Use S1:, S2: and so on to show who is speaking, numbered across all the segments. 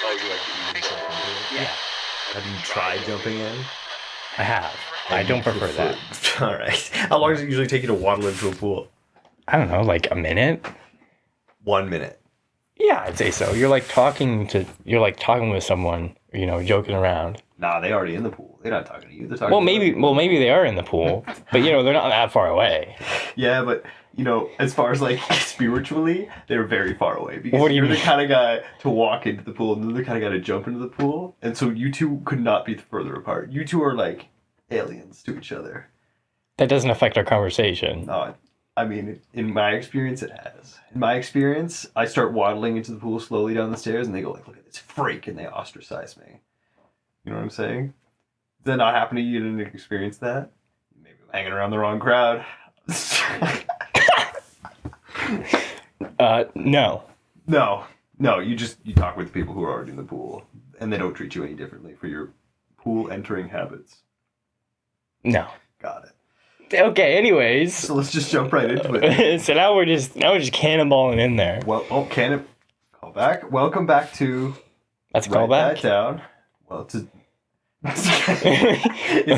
S1: Oh, you like to ease yourself into it?
S2: Yeah.
S1: Have you tried jumping in?
S2: I have. I don't prefer that.
S1: All right. How long does it usually take you to waddle into a pool?
S2: I don't know, like a minute?
S1: 1 minute.
S2: Yeah, I'd say so. You're like talking with someone, joking around.
S1: Nah, they already in the pool. They're not talking to you. They're talking
S2: Well,
S1: to
S2: maybe they are in the pool, but they're not that far away.
S1: Yeah, but as far as like spiritually, they're very far away because
S2: What do you
S1: you're the
S2: mean?
S1: kind of guy to walk into the pool and they're the kind of guy to jump into the pool, and so you two could not be further apart. You two are like aliens to each other.
S2: That doesn't affect our conversation.
S1: No, I mean, in my experience, it has. In my experience, I start waddling into the pool slowly down the stairs, and they go like, "Look at this freak," and they ostracize me. You know what I'm saying? Does that not happen to you? You didn't experience that? Maybe I'm hanging around the wrong crowd.
S2: No.
S1: No. You talk with people who are already in the pool, and they don't treat you any differently for your pool entering habits.
S2: No.
S1: Got it.
S2: Okay, anyways.
S1: So let's just jump right into it.
S2: So now we're just cannonballing in there.
S1: Well, call back. Welcome back to.
S2: That's a
S1: Write
S2: callback?
S1: that down. Well, is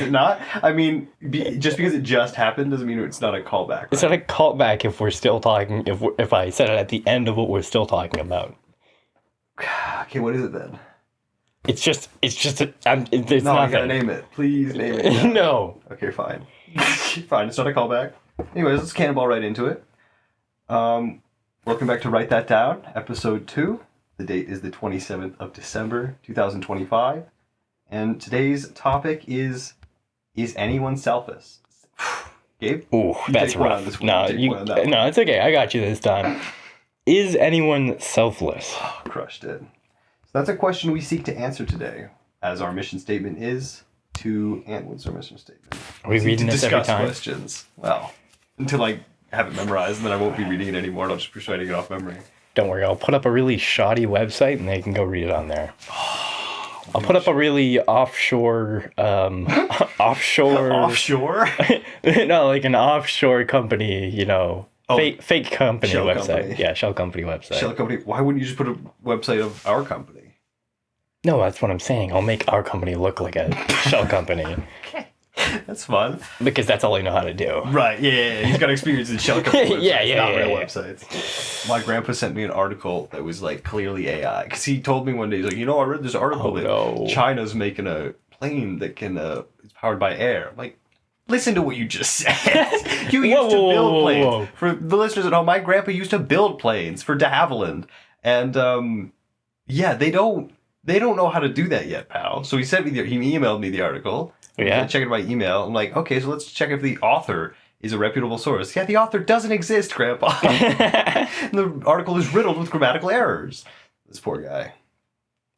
S1: it not? I mean, just because it just happened doesn't mean it's not a callback. Right?
S2: It's not a callback if we're still talking. If I said it at the end of what we're still talking about.
S1: Okay, what is it then?
S2: It's just. There's
S1: No,
S2: nothing.
S1: I gotta name it. Please name it.
S2: No.
S1: Okay, fine. Fine, it's not a callback. Anyways, let's cannonball right into it. Welcome back to Write That Down, episode 2. The date is the 27th of December, 2025. And today's topic is anyone selfless? Gabe?
S2: Ooh, that's rough. No, it's okay. I got you this time. Is anyone selfless?
S1: Oh, crushed it. So that's a question we seek to answer today, as our mission statement is to... And what's our mission statement?
S2: Are we reading this every time?
S1: Questions. Well, until I have it memorized, and then I won't be reading it anymore, and I'll just be trying to get off memory.
S2: Don't worry, I'll put up a really shoddy website, and they can go read it on there. I'll put up a really offshore...
S1: Offshore?
S2: No, like an offshore company, fake company
S1: shell
S2: website.
S1: company.
S2: Yeah, shell company website.
S1: Shell company. Why wouldn't you just put a website of our company?
S2: No, that's what I'm saying. I'll make our company look like a shell company.
S1: That's fun.
S2: Because that's all I know how to do.
S1: Right, yeah. He's got experience in shell company websites,
S2: Yeah,
S1: not real websites. My grandpa sent me an article that was like clearly AI. Because he told me one day, he's like, I read this article that China's making a plane that can is powered by air. I'm like, listen to what you just said. You used to build planes. Whoa. For the listeners at home, my grandpa used to build planes for de Havilland. And they don't know how to do that yet, pal. So he emailed me the article.
S2: Yeah.
S1: I checked my email. I'm like, okay, so let's check if the author is a reputable source. Yeah, the author doesn't exist, Grandpa. The article is riddled with grammatical errors. This poor guy.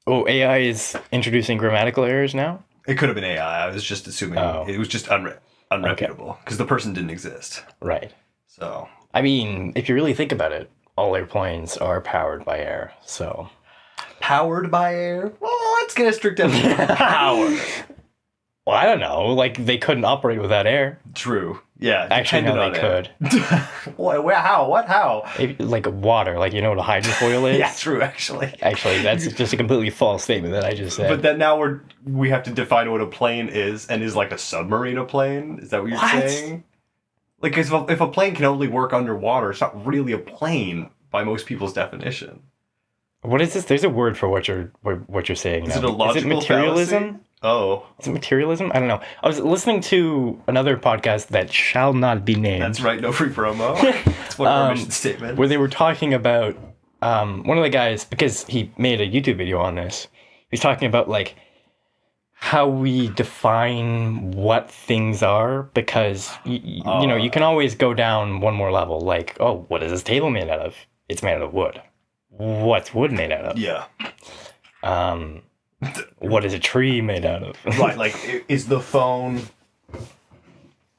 S2: Oh, AI is introducing grammatical errors now?
S1: It could have been AI. I was just assuming it was just unreputable because the person didn't exist.
S2: Right.
S1: So.
S2: I mean, if you really think about it, all airplanes are powered by air, so.
S1: Powered by air? Well, let's get a strict definition of power.
S2: Well, I don't know. Like, they couldn't operate without air.
S1: True. Yeah.
S2: Actually, no, they could.
S1: How? What? How?
S2: Like water. Like, you know what a hydrofoil is?
S1: Yeah, true, actually.
S2: Actually, that's just a completely false statement that I just said.
S1: But then now we have to define what a plane is, and is like a submarine a plane? Is that what you're saying? Like, if a plane can only work underwater, it's not really a plane by most people's definition.
S2: What is this? There's a word for what you're saying now.
S1: Is it a logical
S2: Is it materialism?
S1: fallacy? Oh.
S2: Is it materialism? I don't know. I was listening to another podcast that shall not be named.
S1: That's right, no free promo. That's one of our mission statements.
S2: Where they were talking about, one of the guys, because he made a YouTube video on this, he's talking about, like, how we define what things are, because, you can always go down one more level. Like, oh, what is this table made out of? It's made out of wood. What's wood made out of?
S1: Yeah.
S2: What is a tree made out of?
S1: Right, like, is the phone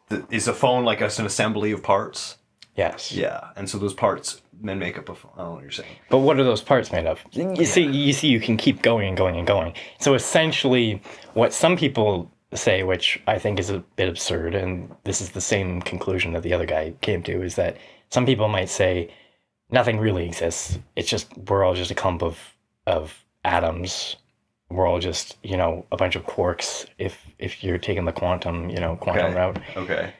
S1: like an assembly of parts?
S2: Yes.
S1: Yeah, and so those parts then make up a phone. I don't know what you're saying.
S2: But what are those parts made of? You see, you can keep going and going and going. So essentially, what some people say, which I think is a bit absurd, and this is the same conclusion that the other guy came to, is that some people might say nothing really exists. It's just, we're all just a clump of atoms. We're all just, a bunch of quarks if you're taking the quantum route.
S1: Okay.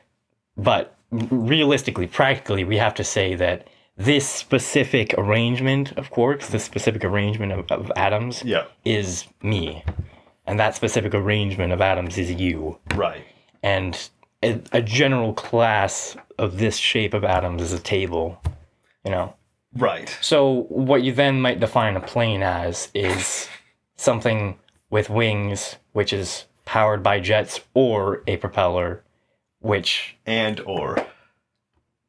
S2: But realistically, practically, we have to say that this specific arrangement of quarks, this specific arrangement of atoms is me. And that specific arrangement of atoms is you.
S1: Right.
S2: And a general class of this shape of atoms is a table,
S1: Right.
S2: So what you then might define a plane as is something with wings, which is powered by jets, or a propeller, which...
S1: And/or.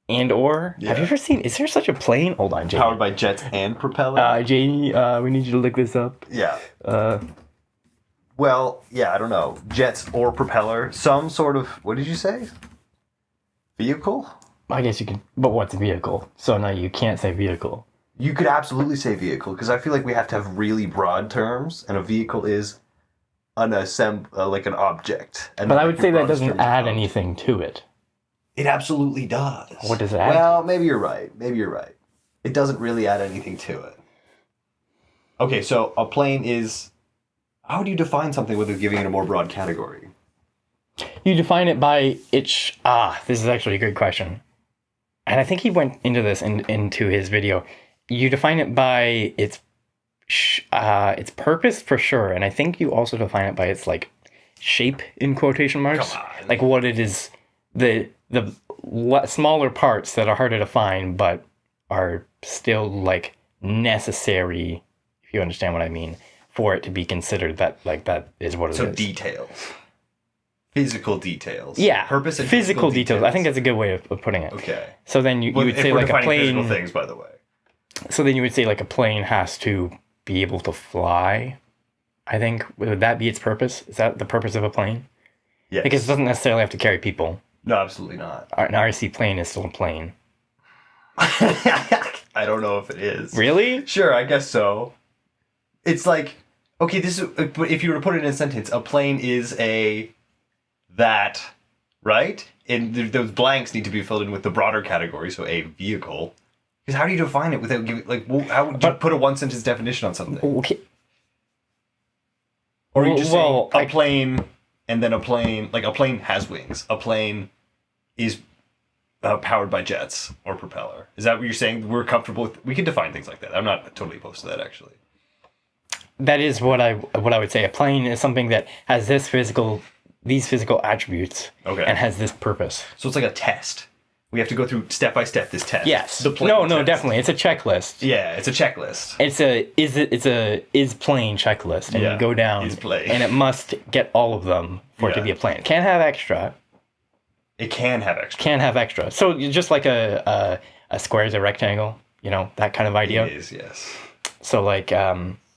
S2: And/or?
S1: Yeah.
S2: Have you ever seen... Is there such a plane? Hold on, Jamie.
S1: Powered by jets and propeller?
S2: Jamie, we need you to look this up.
S1: Yeah. Well, yeah, I don't know. Jets or propeller. Some sort of... What did you say? Vehicle?
S2: I guess you can... But what's a vehicle? So no, you can't say vehicle.
S1: You could absolutely say vehicle, because I feel like we have to have really broad terms, and a vehicle is like an object. And
S2: but I would say that doesn't add anything to it.
S1: It absolutely does.
S2: What does it add?
S1: Well, maybe you're right. It doesn't really add anything to it. Okay, so a plane is... How do you define something without giving it a more broad category?
S2: You define it by its... this is actually a good question. And I think he went into this into his video. You define it by its purpose for sure, and I think you also define it by its like shape in quotation marks, like what it is, the smaller parts that are harder to find but are still like necessary, if you understand what I mean, for it to be considered that is what it is.
S1: So details. Physical details.
S2: Yeah.
S1: Purpose and
S2: physical details. I think that's a good way of putting it.
S1: Okay.
S2: So then you would say like a plane...
S1: Physical things, by the way.
S2: So then you would say like a plane has to be able to fly, I think. Would that be its purpose? Is that the purpose of a plane?
S1: Yes.
S2: Because it doesn't necessarily have to carry people.
S1: No, absolutely not.
S2: An RC plane is still a plane.
S1: I don't know if it is.
S2: Really?
S1: Sure, I guess so. It's like, okay, but if you were to put it in a sentence, a plane is that, right? And those blanks need to be filled in with the broader category, so a vehicle. Because how do you define it without giving, how would you put a one-sentence definition on something?
S2: Okay.
S1: Or you just say a plane, and then a plane, like a plane has wings. A plane is powered by jets or propeller. Is that what you're saying? We're comfortable with, we can define things like that. I'm not totally opposed to that, actually.
S2: That is what I would say. A plane is something that has these physical attributes, and has this purpose.
S1: So it's like a test. We have to go through step by step this test.
S2: Yes.
S1: The plane
S2: no,
S1: test.
S2: Definitely. It's a checklist.
S1: Yeah, it's a checklist.
S2: It's a is plane checklist, and you go down, and it must get all of them for it to be a plane. Can't have extra.
S1: It can have extra.
S2: Can have extra. So just like a square is a rectangle, that kind of idea.
S1: It is, yes.
S2: So like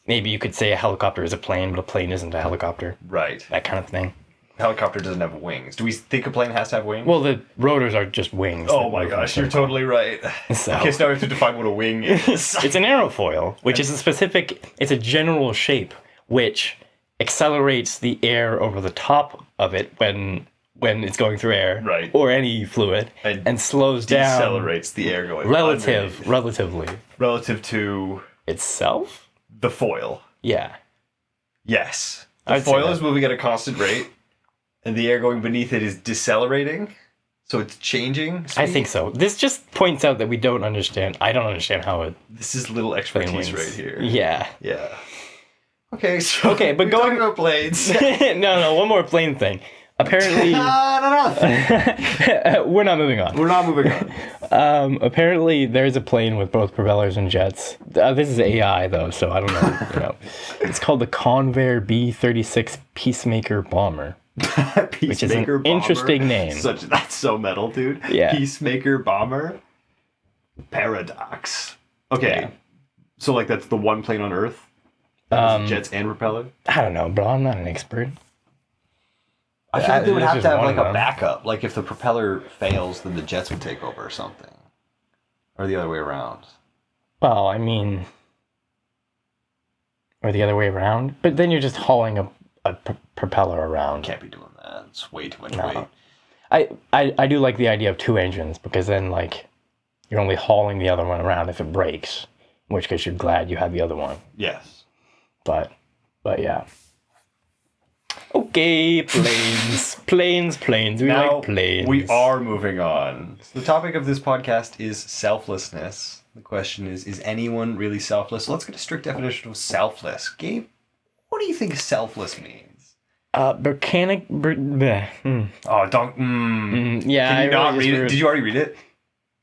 S2: maybe you could say a helicopter is a plane, but a plane isn't a helicopter.
S1: Right.
S2: That kind of thing.
S1: A helicopter doesn't have wings. Do we think a plane has to have wings?
S2: Well, the rotors are just wings.
S1: Oh my gosh, you're totally right.
S2: So,
S1: okay, so now we have to define what a wing is.
S2: It's an aerofoil, which is it's a general shape which accelerates the air over the top of it when it's going through air,
S1: right,
S2: or any fluid, and slows down.
S1: Decelerates the air going
S2: relatively.
S1: Relative to
S2: itself?
S1: The foil.
S2: Yeah.
S1: Yes. The foil is moving at a constant rate, and the air going beneath it is decelerating, so it's changing speed?
S2: I think so. This just points out that we don't understand. I don't understand how it...
S1: This is little expertise right here.
S2: Yeah.
S1: Yeah. Okay, so...
S2: Okay, but
S1: going about planes.
S2: No, one more plane thing. Apparently...
S1: No.
S2: We're not moving on.
S1: We're not moving on.
S2: Apparently, there's a plane with both propellers and jets. This is AI, though, so I don't know. It's called the Convair B-36 Peacemaker Bomber. Which is an interesting name.
S1: That's so metal, dude.
S2: Yeah.
S1: Peacemaker Bomber. Paradox. Okay. Yeah. So, like, that's the one plane on Earth? Jets and propeller?
S2: I don't know, bro. I'm not an expert.
S1: I feel like they would have to have, like, a backup. Like, if the propeller fails, then the jets would take over or something. Or the other way around.
S2: Well, I mean... Or the other way around? But then you're just hauling a propeller around.
S1: Can't be doing that. It's way too much weight.
S2: I do like the idea of two engines, because then, like, you're only hauling the other one around if it breaks, in which case you're glad you have the other one.
S1: Yes.
S2: But yeah. Okay, planes. We
S1: Now,
S2: like planes.
S1: we are moving on. So the topic of this podcast is selflessness. The question is anyone really selfless? So let's get a strict definition of selfless. Gabe, what do you think selfless means?
S2: Yeah.
S1: Can you
S2: I
S1: not
S2: really
S1: read it? Did you already read it?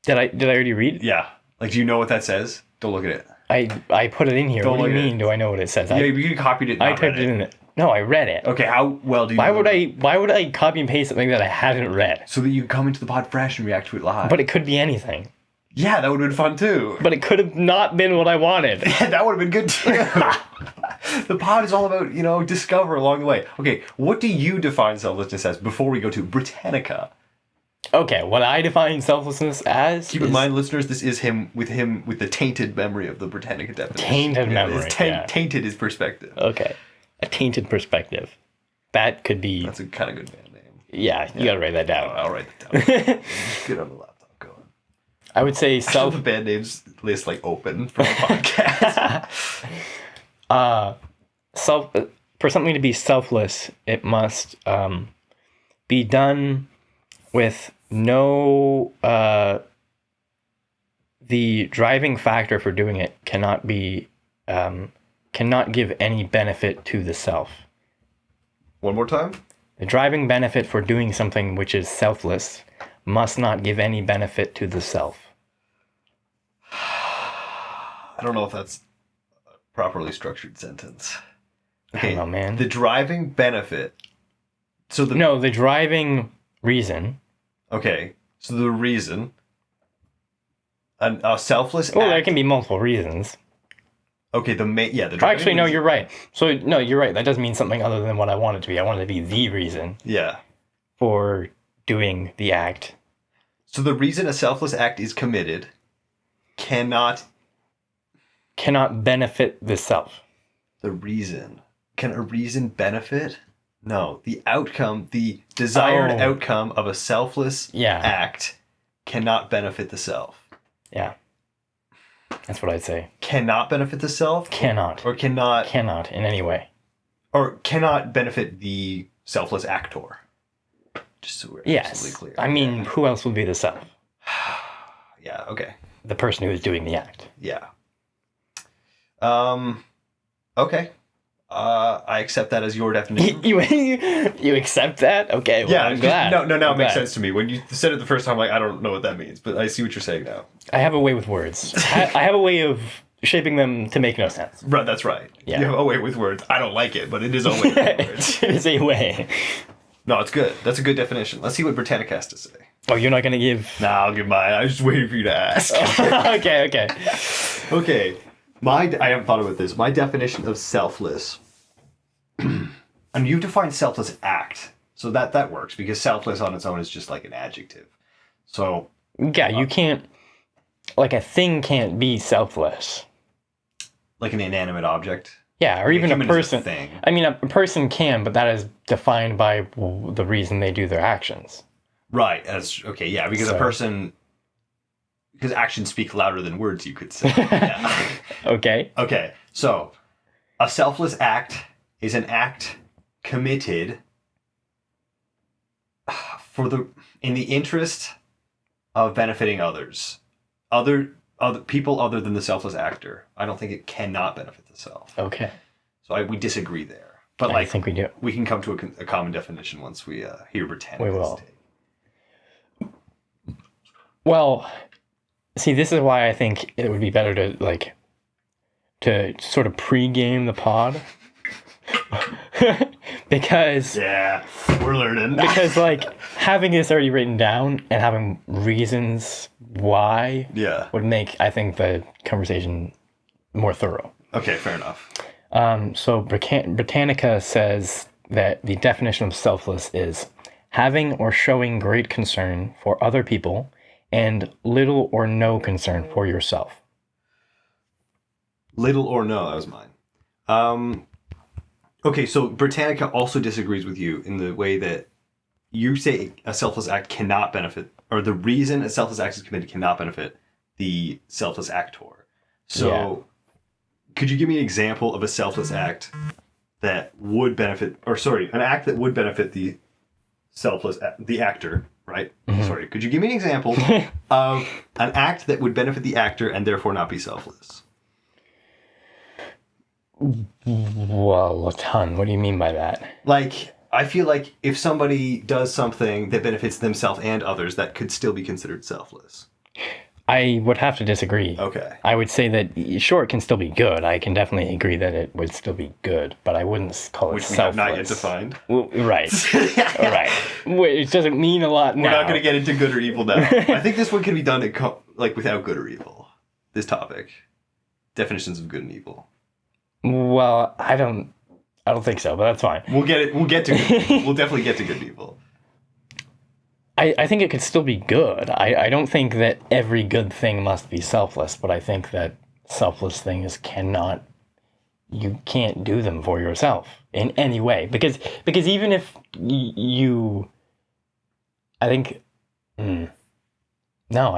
S2: Did I already read?
S1: Yeah. Like, do you know what that says? Don't look at it.
S2: I put it in here.
S1: Don't
S2: What do you
S1: look at
S2: mean? Do I know what it says?
S1: Yeah, you copied it.
S2: I typed it in it. No, I read it.
S1: Okay, how well do you?
S2: Why would I copy and paste something that I hadn't read?
S1: So that you can come into the pod fresh and react to it live.
S2: But it could be anything.
S1: Yeah, that would have been fun too.
S2: But it could have not been what I wanted.
S1: Yeah, that would have been good too. The pod is all about, discover along the way. Okay, what do you define selflessness as before we go to Britannica?
S2: Okay, what I define selflessness as.
S1: Keep in mind, listeners, this is him with the tainted memory of the Britannica definition.
S2: Tainted memory.
S1: Tainted his perspective.
S2: Okay, a tainted perspective. That could be.
S1: That's a kind of good band name.
S2: Yeah, you gotta write that down.
S1: I'll write that down. Get on the laptop going.
S2: I would say
S1: The band names list open for the podcast.
S2: For something to be selfless, it must be done with no the driving factor for doing it cannot give any benefit to the self.
S1: One more time.
S2: The driving benefit for doing something which is selfless must not give any benefit to the self.
S1: I don't know if that's a properly structured sentence. Okay,
S2: I don't know, man.
S1: The driving benefit.
S2: The driving reason.
S1: Okay, so the reason. A selfless.
S2: Well,
S1: act.
S2: there can be multiple reasons.
S1: Okay, the driving.
S2: Actually, no,
S1: reason.
S2: you're right. So no, you're right. That doesn't mean something other than what I want it to be. I want it to be the reason.
S1: Yeah.
S2: For doing the act.
S1: So the reason a selfless act is committed cannot
S2: benefit the self.
S1: The reason. Can a reason benefit? No. The outcome, the desired outcome of a selfless act cannot benefit the self.
S2: Yeah. That's what I'd say.
S1: Cannot benefit the self?
S2: Cannot.
S1: Or cannot...
S2: Cannot in any way.
S1: Or cannot benefit the selfless actor. Just so we're absolutely clear.
S2: I mean, who else would be the self?
S1: Yeah, okay.
S2: The person who is doing the act.
S1: Yeah. Okay. I accept that as your definition.
S2: You accept that? Okay, well, I'm glad.
S1: No, it makes sense to me. When you said it the first time, I don't know what that means, but I see what you're saying now.
S2: I have a way with words. I have a way of shaping them to make no sense.
S1: Right, that's right.
S2: Yeah.
S1: You have a way with words. I don't like it, but it is a way with words.
S2: It is a way.
S1: No, it's good. That's a good definition. Let's see what Britannica has to say.
S2: Oh, you're not going to give...
S1: Nah, I'll give mine. I was just waiting for you to ask.
S2: Okay.
S1: Okay. I haven't thought about this. My definition of selfless... and you define selfless act. So that works, because selfless on its own is just like an adjective. So...
S2: Yeah, you can't... Like, a thing can't be selfless.
S1: Like an inanimate object?
S2: Yeah, or even a person.
S1: Thing.
S2: I mean, a person can, but that is defined by the reason they do their actions.
S1: Right. Okay, yeah, because a person... Because actions speak louder than words, you could say. Yeah.
S2: Okay,
S1: so a selfless act is an act committed in the interest of benefiting others. Other people other than the selfless actor. I don't think it cannot benefit the self.
S2: Okay.
S1: So we disagree there. But
S2: I think we do.
S1: We can come to a common definition once we hear Britannica's
S2: We will.
S1: take.
S2: Well, see, this is why I think it would be better to sort of pre-game the pod. Because...
S1: Yeah, we're learning.
S2: Because, having this already written down and having reasons why would make, I think, the conversation more thorough.
S1: Okay, fair enough.
S2: So Britannica says that the definition of selfless is having or showing great concern for other people and little or no concern for yourself.
S1: Little or no, that was mine. Okay, so Britannica also disagrees with you in the way that you say a selfless act cannot benefit, or the reason a selfless act is committed cannot benefit the selfless actor. So Could you give me an example of a selfless act that would benefit, an act that would benefit the the actor, right? Mm-hmm. Sorry, could you give me an example of an act that would benefit the actor and therefore not be selfless?
S2: Well, a ton. What do you mean by that?
S1: Like, I feel like if somebody does something that benefits themselves and others, that could still be considered selfless.
S2: I would have to disagree.
S1: Okay.
S2: I would say that, sure, it can still be good. I can definitely agree that it would still be good, but I wouldn't call it selfless. Which we have not yet defined. Well, right. Right. Which doesn't mean a lot now.
S1: We're not going to get into good or evil now. I think this one can be done without good or evil. This topic. Definitions of good and evil.
S2: Well, I don't think so, but that's fine.
S1: We'll get to good evil. We'll definitely get to good and evil.
S2: I think it could still be good. I don't think that every good thing must be selfless, but I think that selfless things you can't do them for yourself in any way. Because even if no, I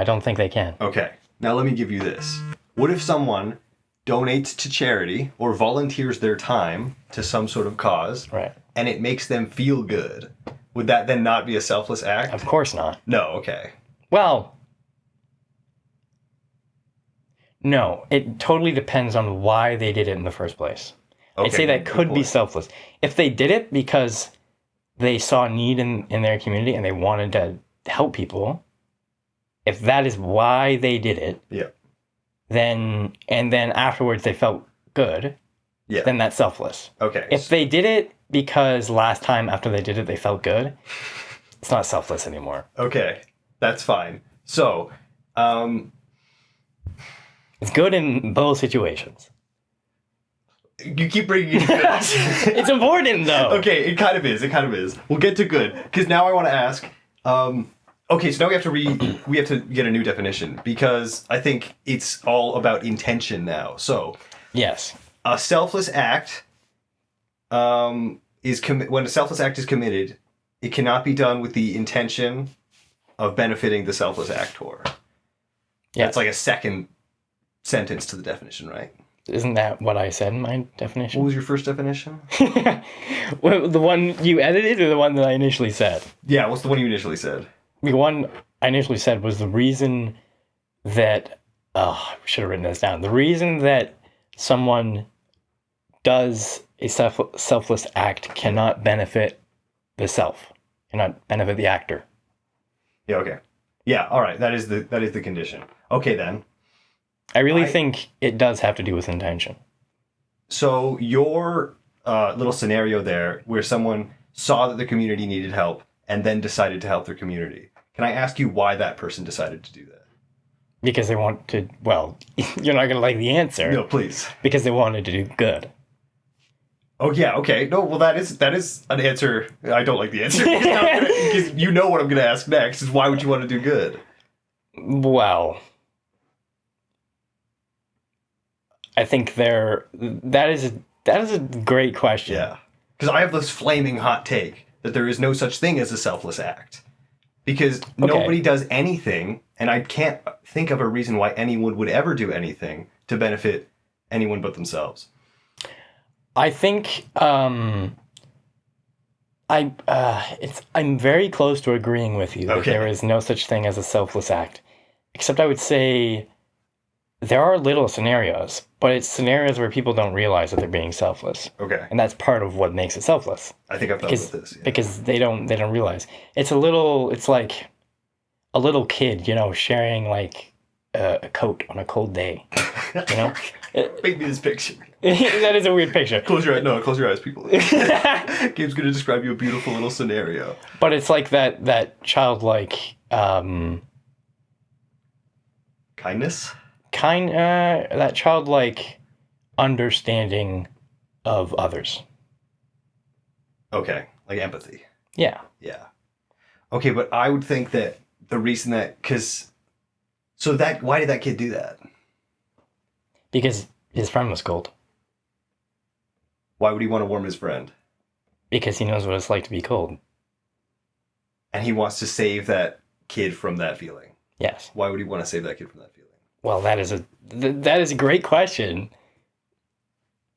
S2: don't think they can.
S1: Okay, now let me give you this. What if someone donates to charity or volunteers their time to some sort of cause,
S2: right,
S1: and it makes them feel good? Would that then not be a selfless act?
S2: Of course not.
S1: No, okay.
S2: Well, no, it totally depends on why they did it in the first place. Okay, I'd say that could be selfless. If they did it because they saw a need in their community and they wanted to help people, if that is why they did it,
S1: yeah,
S2: then afterwards they felt good,
S1: yeah,
S2: then that's selfless.
S1: Okay.
S2: If they did it because last time after they did it they felt good, it's not selfless anymore.
S1: Okay, that's fine. So,
S2: it's good in both situations.
S1: You keep bringing it to good.
S2: It's important, though.
S1: Okay, it kind of is. We'll get to good, because now I want to ask. Okay, so now we have to get a new definition, because I think it's all about intention now. So,
S2: yes,
S1: a selfless act when a selfless act is committed, it cannot be done with the intention of benefiting the selfless actor. Yeah, that's like a second sentence to the definition, right?
S2: Isn't that what I said in my definition?
S1: What was your first definition?
S2: Well, the one you edited or the one that I initially said?
S1: Yeah, what's the one you initially said?
S2: The one I initially said was the reason that... Oh, I should have written this down. The reason that someone does a selfless act cannot benefit the self, cannot benefit the actor.
S1: Yeah, okay. Yeah, all right. That is the condition. Okay, then.
S2: I really think it does have to do with intention.
S1: So your little scenario there, where someone saw that the community needed help and then decided to help their community, can I ask you why that person decided to do that?
S2: Because they want to, well, you're not going to like the answer.
S1: No, please.
S2: Because they wanted to do good.
S1: Oh, yeah, okay. No, well, that is an answer. I don't like the answer. Because you know what I'm going to ask next, is why would you want to do good?
S2: Well, I think that is a great question.
S1: Yeah. Because I have this flaming hot take that there is no such thing as a selfless act. Because nobody does anything, and I can't think of a reason why anyone would ever do anything to benefit anyone but themselves.
S2: I think I'm very close to agreeing with you that there is no such thing as a selfless act. Except I would say there are little scenarios, but it's scenarios where people don't realize that they're being selfless.
S1: Okay.
S2: And that's part of what makes it selfless.
S1: I think I've thought about this. Yeah.
S2: Because they don't realize. It's like a little kid, sharing like a coat on a cold day.
S1: Make me this picture.
S2: That is a weird picture.
S1: Close your eyes. No, close your eyes, people. Gabe's going to describe you a beautiful little scenario.
S2: But it's like that childlike...
S1: kindness?
S2: That childlike understanding of others.
S1: Okay, like empathy.
S2: Yeah.
S1: Yeah. Okay, but I would think that the reason why did that kid do that?
S2: Because his friend was cold.
S1: Why would he want to warm his friend?
S2: Because he knows what it's like to be cold.
S1: And he wants to save that kid from that feeling.
S2: Yes.
S1: Why would he want to save that kid from that feeling?
S2: Well, that is a great question.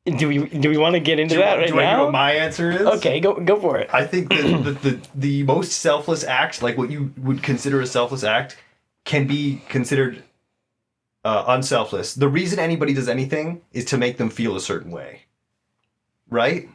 S2: Do we want to get into that right now?
S1: Do I know what my answer is?
S2: Okay, go for it.
S1: I think that the most selfless act, like what you would consider a selfless act, can be considered unselfless. The reason anybody does anything is to make them feel a certain way, right?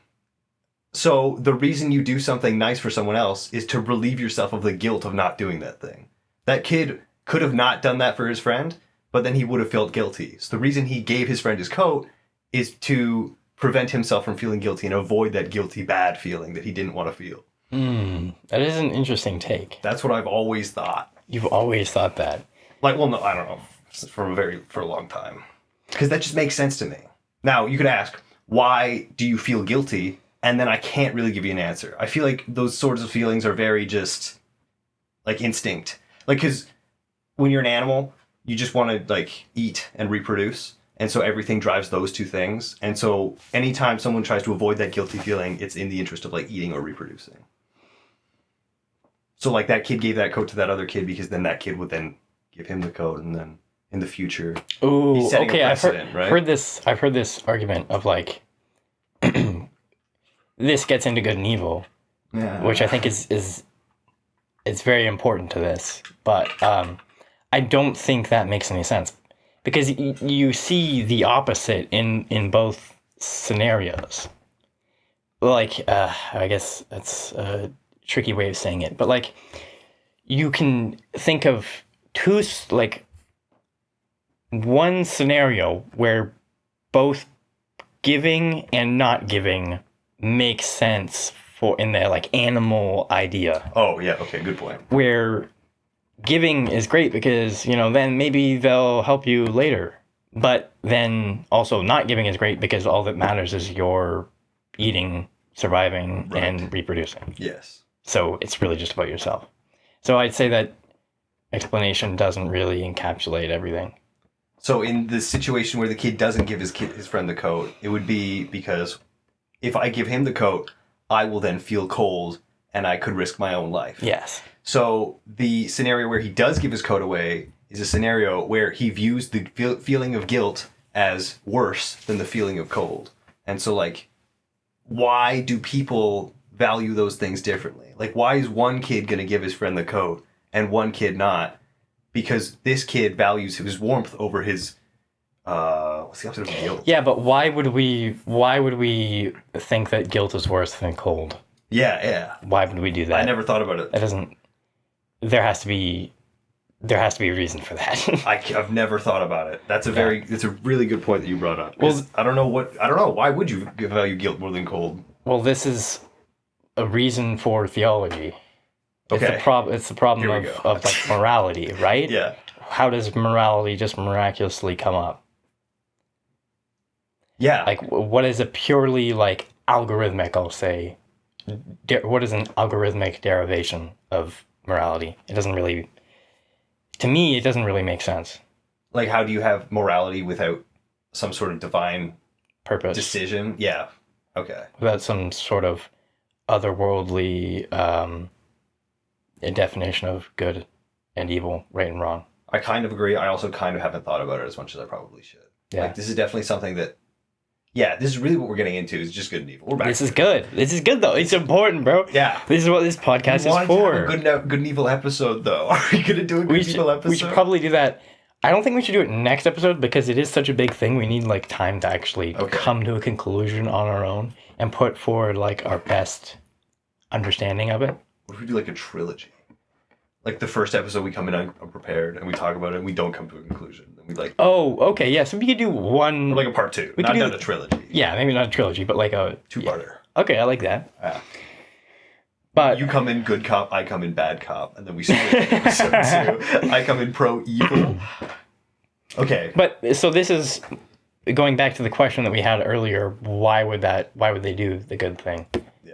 S1: So the reason you do something nice for someone else is to relieve yourself of the guilt of not doing that thing. That kid could have not done that for his friend, but then he would have felt guilty. So the reason he gave his friend his coat is to prevent himself from feeling guilty and avoid that guilty, bad feeling that he didn't want to feel.
S2: That is an interesting take.
S1: That's what I've always thought.
S2: You've always thought that?
S1: Like, well, no, I don't know. For a long time. Because that just makes sense to me. Now, you could ask, why do you feel guilty? And then I can't really give you an answer. I feel like those sorts of feelings are very just, like, instinct. Like, because when you're an animal, you just want to, like, eat and reproduce. And so everything drives those two things. And so anytime someone tries to avoid that guilty feeling, it's in the interest of, like, eating or reproducing. So, like, that kid gave that coat to that other kid because then that kid would then give him the coat, and then in the future,
S2: he's setting
S1: a precedent,
S2: I've heard this argument of, like, this gets into good and evil, which I think is very important to this. But I don't think that makes any sense, because you see the opposite in both scenarios. Like, I guess that's a tricky way of saying it, but, like, you can think of one scenario where both giving and not giving makes sense in the, like, animal idea.
S1: Oh, yeah, okay, good point.
S2: Where giving is great because, then maybe they'll help you later. But then also not giving is great because all that matters is your eating, surviving, and reproducing.
S1: Yes. So
S2: it's really just about yourself. So I'd say that explanation doesn't really encapsulate everything.
S1: So in the situation where the kid doesn't give his friend the coat, it would be because if I give him the coat, I will then feel cold and I could risk my own life.
S2: Yes.
S1: So the scenario where he does give his coat away is a scenario where he views the feeling of guilt as worse than the feeling of cold. And so, like, why do people value those things differently? Like, why is one kid going to give his friend the coat and one kid not? Because this kid values his warmth over his, what's the opposite of guilt?
S2: Yeah, but why would we think that guilt is worse than cold?
S1: Yeah.
S2: Why would we do that?
S1: I never thought about it.
S2: That doesn't. There has to be a reason for that.
S1: I've never thought about it. It's a really good point that you brought up.
S2: Well,
S1: I don't know. Why would you value guilt more than cold?
S2: Well, this is a reason for theology. It's
S1: Okay.
S2: It's the problem of like morality, right?
S1: Yeah.
S2: How does morality just miraculously come up?
S1: Yeah.
S2: Like, what is a purely, like, algorithmic, I'll say, what is an algorithmic derivation of morality? It doesn't really make sense.
S1: Like, how do you have morality without some sort of divine
S2: purpose
S1: decision? Yeah. Okay.
S2: Without some sort of otherworldly definition of good and evil, right and wrong.
S1: I kind of agree. I also kind of haven't thought about it as much as I probably should.
S2: Yeah.
S1: Like, this is definitely something that, this is really what we're getting into, is just good and evil. We're back.
S2: This is good. This is good, though. It's important, bro.
S1: Yeah.
S2: This is what this podcast is for.
S1: To have a good and evil episode, though. Are we going to do a good and evil episode?
S2: We should probably do that. I don't think we should do it next episode because it is such a big thing. We need, like, time to actually come to a conclusion on our own and put forward, like, our best understanding of it.
S1: What if we do, like, a trilogy? Like, the first episode, we come in unprepared, and we talk about it, and we don't come to a conclusion. And we, like...
S2: Oh, okay, yeah, so we could do one...
S1: Or, like, a part two. Not done a trilogy.
S2: Yeah, maybe not a trilogy, but, like, a...
S1: Two-parter.
S2: Yeah. Okay, I like that.
S1: Yeah.
S2: But...
S1: You come in good cop, I come in bad cop, and then we split episode two. I come in pro-evil. Okay.
S2: But, so this is... Going back to the question that we had earlier, why would they do the good thing?
S1: Yeah.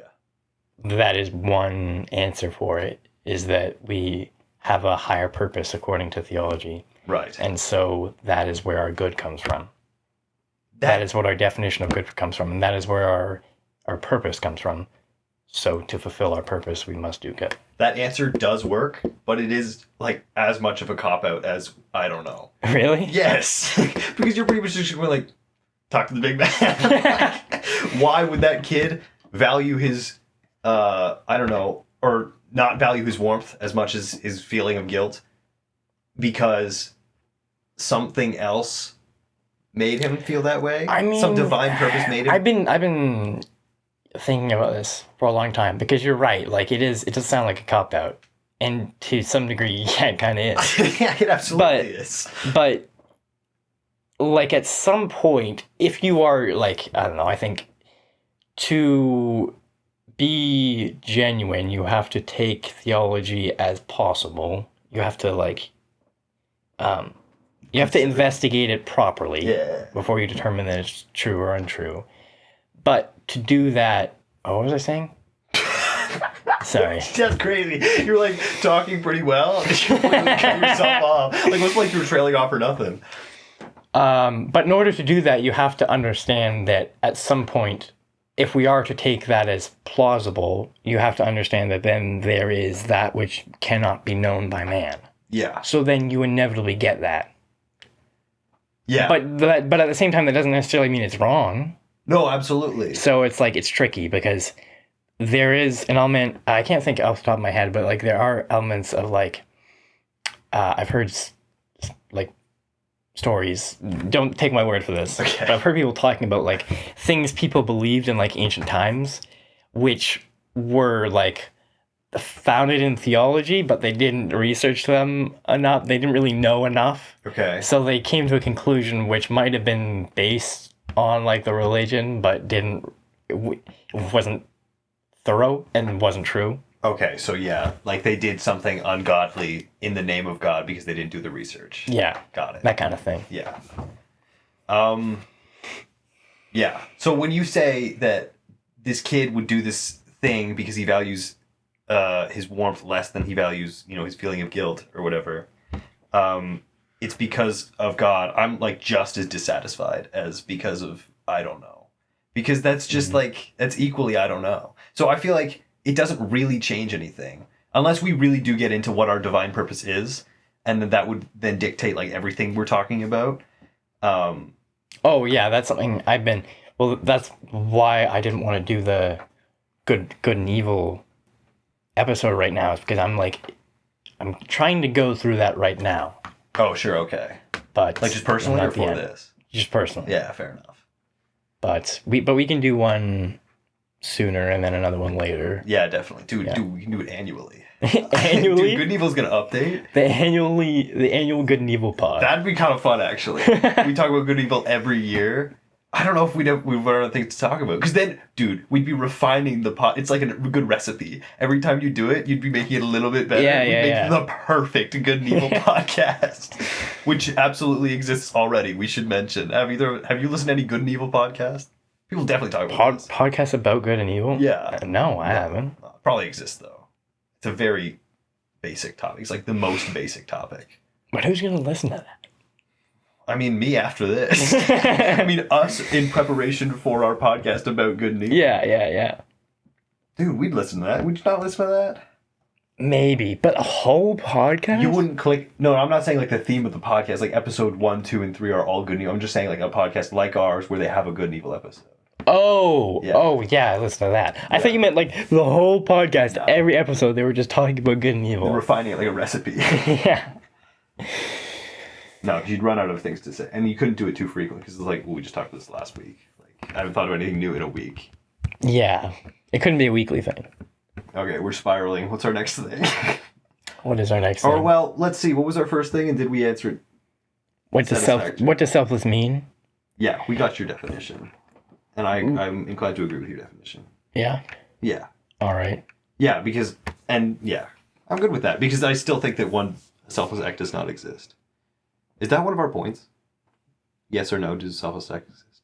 S2: That is one answer for it, is that we have a higher purpose according to theology.
S1: Right.
S2: And so that is where our good comes from. That is what our definition of good comes from, and that is where our purpose comes from. So to fulfill our purpose, we must do good.
S1: That answer does work, but it is, like, as much of a cop-out as, I don't know.
S2: Really?
S1: Yes. Because you're pretty much just going, like, talk to the big man. Like, why would that kid value his, I don't know, or not value his warmth as much as his feeling of guilt because something else made him feel that way?
S2: I mean,
S1: some divine purpose made him.
S2: I've been thinking about this for a long time because you're right. Like it does sound like a cop out, and to some degree, yeah, it kind of is.
S1: Yeah, it absolutely is.
S2: But like at some point, if you are like, I don't know, I think to be genuine, you have to take theology as possible. You have to like, you have to investigate it properly before you determine that it's true or untrue. But to do that, what was I saying? Sorry.
S1: That's crazy. You're like talking pretty well. You're like cutting yourself off. Like it was like you were trailing off for nothing.
S2: But in order to do that, you have to understand that at some point, if we are to take that as plausible, you have to understand that then there is that which cannot be known by man.
S1: Yeah.
S2: So then you inevitably get that.
S1: Yeah.
S2: But at the same time, that doesn't necessarily mean it's wrong.
S1: No, absolutely.
S2: So it's like, it's tricky because there is an element, I can't think off the top of my head, but like there are elements of like, I've heard like stories, don't take my word for this, but I've heard people talking about like things people believed in like ancient times, which were like founded in theology, but they didn't research them enough. They didn't really know enough.
S1: Okay.
S2: So they came to a conclusion which might have been based on like the religion, but wasn't thorough and wasn't true.
S1: Okay, so yeah, like they did something ungodly in the name of God because they didn't do the research.
S2: Yeah.
S1: Got it.
S2: That kind of thing.
S1: Yeah. Yeah. So when you say that this kid would do this thing because he values his warmth less than he values, his feeling of guilt or whatever, it's because of God. I'm like just as dissatisfied as because of I don't know. Because that's just like, that's equally I don't know. So I feel like it doesn't really change anything unless we really do get into what our divine purpose is, and then that would then dictate like everything we're talking about.
S2: Oh yeah, that's something that's why I didn't want to do the good and evil episode right now, is because I'm trying to go through that right now.
S1: Oh sure, okay.
S2: But
S1: like just personally or for this?
S2: Just personally.
S1: Yeah, fair enough.
S2: But we can do one sooner and then another one later.
S1: Yeah, definitely. Dude, we can do it annually.
S2: Annually?
S1: Dude, Good and Evil's gonna update.
S2: The annual Good and Evil pod.
S1: That'd be kind of fun, actually. We talk about Good and Evil every year. I don't know if we'd run out of things to talk about. Because then, dude, we'd be refining the pod. It's like a good recipe. Every time you do it, you'd be making it a little bit better.
S2: Yeah,
S1: We'd make the perfect Good and Evil podcast. Which absolutely exists already, we should mention. Have you listened to any Good and Evil podcasts? People definitely talk about this.
S2: Podcasts about good and evil?
S1: Yeah.
S2: No, I haven't.
S1: Probably exists, though. It's a very basic topic. It's like the most basic topic.
S2: But who's going to listen to that?
S1: I mean, me after this. I mean, us in preparation for our podcast about good and evil.
S2: Yeah.
S1: Dude, we'd listen to that. Would you not listen to that?
S2: Maybe, but a whole podcast?
S1: You wouldn't click... No, I'm not saying like the theme of the podcast, like episode 1, 2, and 3 are all good and evil. I'm just saying like a podcast like ours where they have a good and evil episode.
S2: Oh, yeah, I listened to that. I thought you meant like the whole podcast, every episode, they were just talking about good and evil.
S1: They're refining it like a recipe.
S2: Yeah.
S1: No, because you'd run out of things to say. And you couldn't do it too frequently because it's like, well, we just talked about this last week. Like, I haven't thought of anything new in a week.
S2: Yeah. It couldn't be a weekly thing.
S1: Okay, we're spiraling. What's our next thing?
S2: What is our next thing?
S1: Or, well, let's see. What was our first thing and did we answer it?
S2: What does selfless mean?
S1: Yeah, we got your definition. And I'm inclined to agree with your definition.
S2: Yeah?
S1: Yeah.
S2: All right.
S1: Yeah, I'm good with that. Because I still think that one selfless act does not exist. Is that one of our points? Yes or no, does a selfless act exist?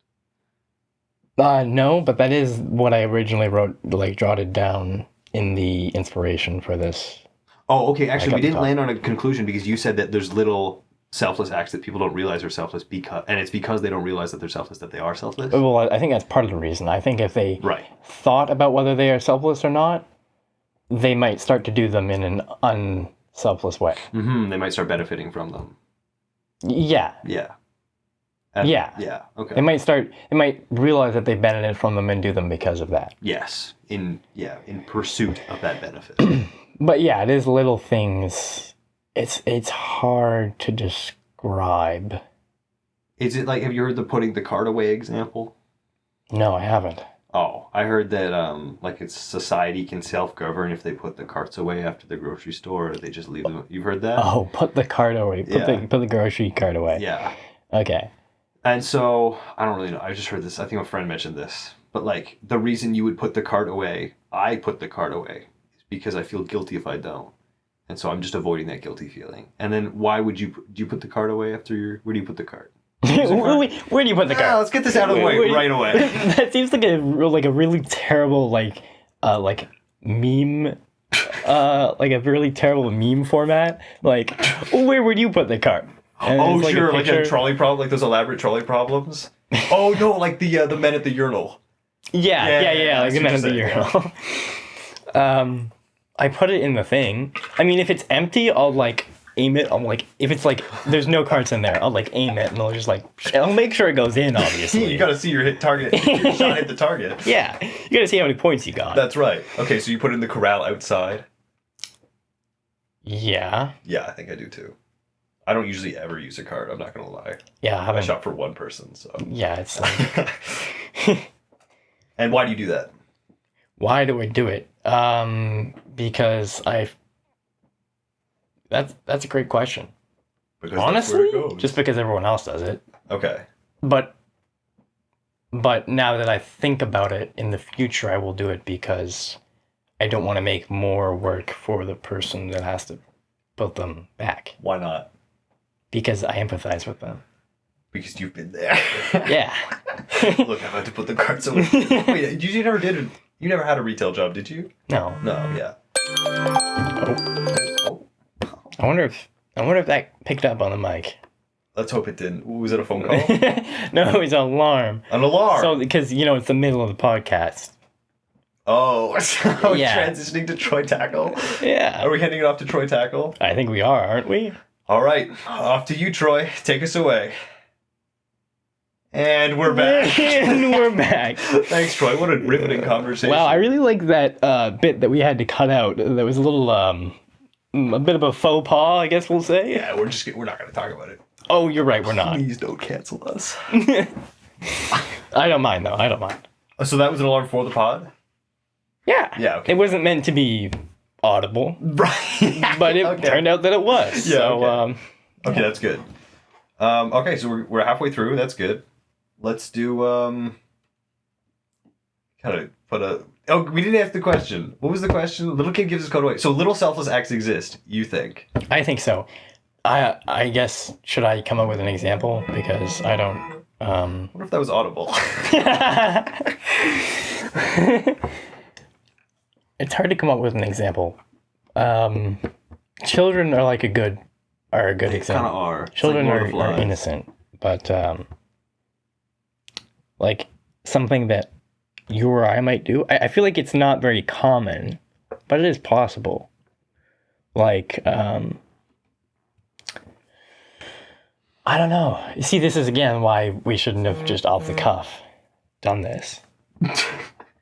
S2: No, but that is what I originally wrote, like jotted down in the inspiration for this.
S1: Oh, okay. Actually, we didn't land on a conclusion because you said that there's little selfless acts that people don't realize are selfless and it's because they don't realize that they're selfless that they are selfless?
S2: Well, I think that's part of the reason. I think if they thought about whether they are selfless or not, they might start to do them in an unselfless way.
S1: Mm-hmm. They might start benefiting from them.
S2: Yeah.
S1: Yeah.
S2: Yeah.
S1: Yeah. Okay.
S2: They might realize that they benefited from them and do them because of that.
S1: Yes. In pursuit of that benefit.
S2: But yeah, it is little things. It's hard to describe.
S1: Is it like, have you heard the putting the cart away example?
S2: No, I haven't.
S1: Oh, I heard that like it's society can self-govern if they put the carts away after the grocery store, or they just leave them. You've heard that?
S2: Oh, put the cart away. Put the grocery cart away.
S1: Yeah.
S2: Okay.
S1: And so I don't really know. I just heard this. I think a friend mentioned this. But like the reason you would put the cart away, I put the cart away, is because I feel guilty if I don't. And so I'm just avoiding that guilty feeling. And then why would do you put the cart away after where do you put the cart?
S2: Where do you put the cart?
S1: Let's get this out of the way right away.
S2: That seems like a really terrible like meme, like a really terrible meme format. Like, where would you put the cart?
S1: And sure, like a trolley problem, like those elaborate trolley problems. Oh no, like the men at the urinal.
S2: Yeah, like the men at the urinal. I put it in the thing. I mean, if it's empty, I'll like aim it. I'm like, if it's like there's no carts in there, I'll like aim it and I'll just like I'll make sure it goes in. Obviously,
S1: you gotta see your hit target. Your shot hit the target.
S2: Yeah, you gotta see how many points you got.
S1: That's right. Okay, so you put it in the corral outside.
S2: Yeah.
S1: Yeah, I think I do too. I don't usually ever use a cart. I'm not gonna lie.
S2: Yeah,
S1: I shop for one person, so.
S2: Yeah, it's like.
S1: And why do you do that?
S2: Why do I do it? Because that's a great question.
S1: Because
S2: honestly, just because everyone else does it.
S1: Okay.
S2: But now that I think about it, in the future I will do it because I don't want to make more work for the person that has to put them back.
S1: Why not?
S2: Because I empathize with them.
S1: Because you've been there.
S2: Yeah.
S1: Look, I'm about to put the carts away. Wait, you never did it. You never had a retail job, did you?
S2: No.
S1: No, yeah.
S2: Oh. I wonder if that picked up on the mic.
S1: Let's hope it didn't. Was it a phone call?
S2: No, it was an alarm.
S1: An alarm?
S2: So, because, it's the middle of the podcast.
S1: Oh, so yeah. Transitioning to Troy Tackle?
S2: Yeah.
S1: Are we handing it off to Troy Tackle?
S2: I think we are, aren't we?
S1: All right. Off to you, Troy. Take us away. And we're back. Thanks, Troy. What a riveting conversation.
S2: Wow, I really like that bit that we had to cut out. That was a little, a bit of a faux pas, I guess we'll say.
S1: Yeah, we're not going to talk about it.
S2: Oh, you're right, we're not.
S1: Please don't cancel us.
S2: I don't mind, though. I don't mind.
S1: So that was an alarm for the pod?
S2: Yeah.
S1: Yeah, okay.
S2: It wasn't meant to be audible.
S1: Right.
S2: But it turned out that it was.
S1: Yeah,
S2: so,
S1: okay, that's good. Okay, so we're halfway through. That's good. Let's do, we didn't ask the question. What was the question? Little kid gives his coat away. So little selfless acts exist, you think?
S2: I think so. I guess, should I come up with an example? Because I don't...
S1: What if that was audible?
S2: It's hard to come up with an example. Children are like a good example. They kind
S1: of are.
S2: Children are innocent, but like something that you or I might do. I feel like it's not very common, but it is possible. Like, I don't know. You see, this is again why we shouldn't have just off the cuff done this.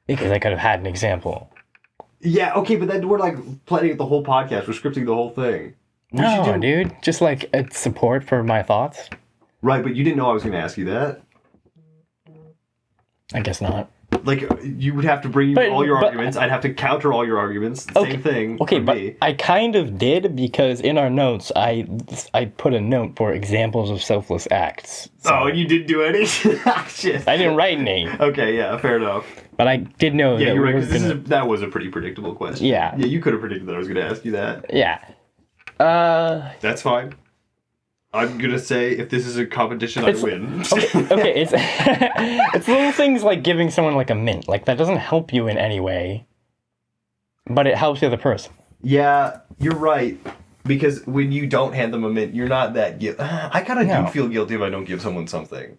S2: Because I could have had an example.
S1: Yeah, okay, but then we're like planning the whole podcast. We're scripting the whole thing.
S2: No, dude. Just like a support for my thoughts.
S1: Right, but you didn't know I was going to ask you that.
S2: I guess not.
S1: Like, you would have to bring all your arguments. I'd have to counter all your arguments. Same thing.
S2: Okay, but I kind of did because in our notes, I put a note for examples of selfless acts.
S1: So and you didn't do any? Shit.
S2: I didn't write any.
S1: Okay, yeah, fair enough.
S2: But I did know that
S1: you're right, because that was a pretty predictable question.
S2: Yeah.
S1: Yeah, you could have predicted that I was going to ask you that.
S2: Yeah.
S1: That's fine. I'm going to say if this is a competition, I win.
S2: Okay, it's little things like giving someone like a mint. Like, that doesn't help you in any way, but it helps the other person.
S1: Yeah, you're right. Because when you don't hand them a mint, you're not that I kind of do feel guilty if I don't give someone something.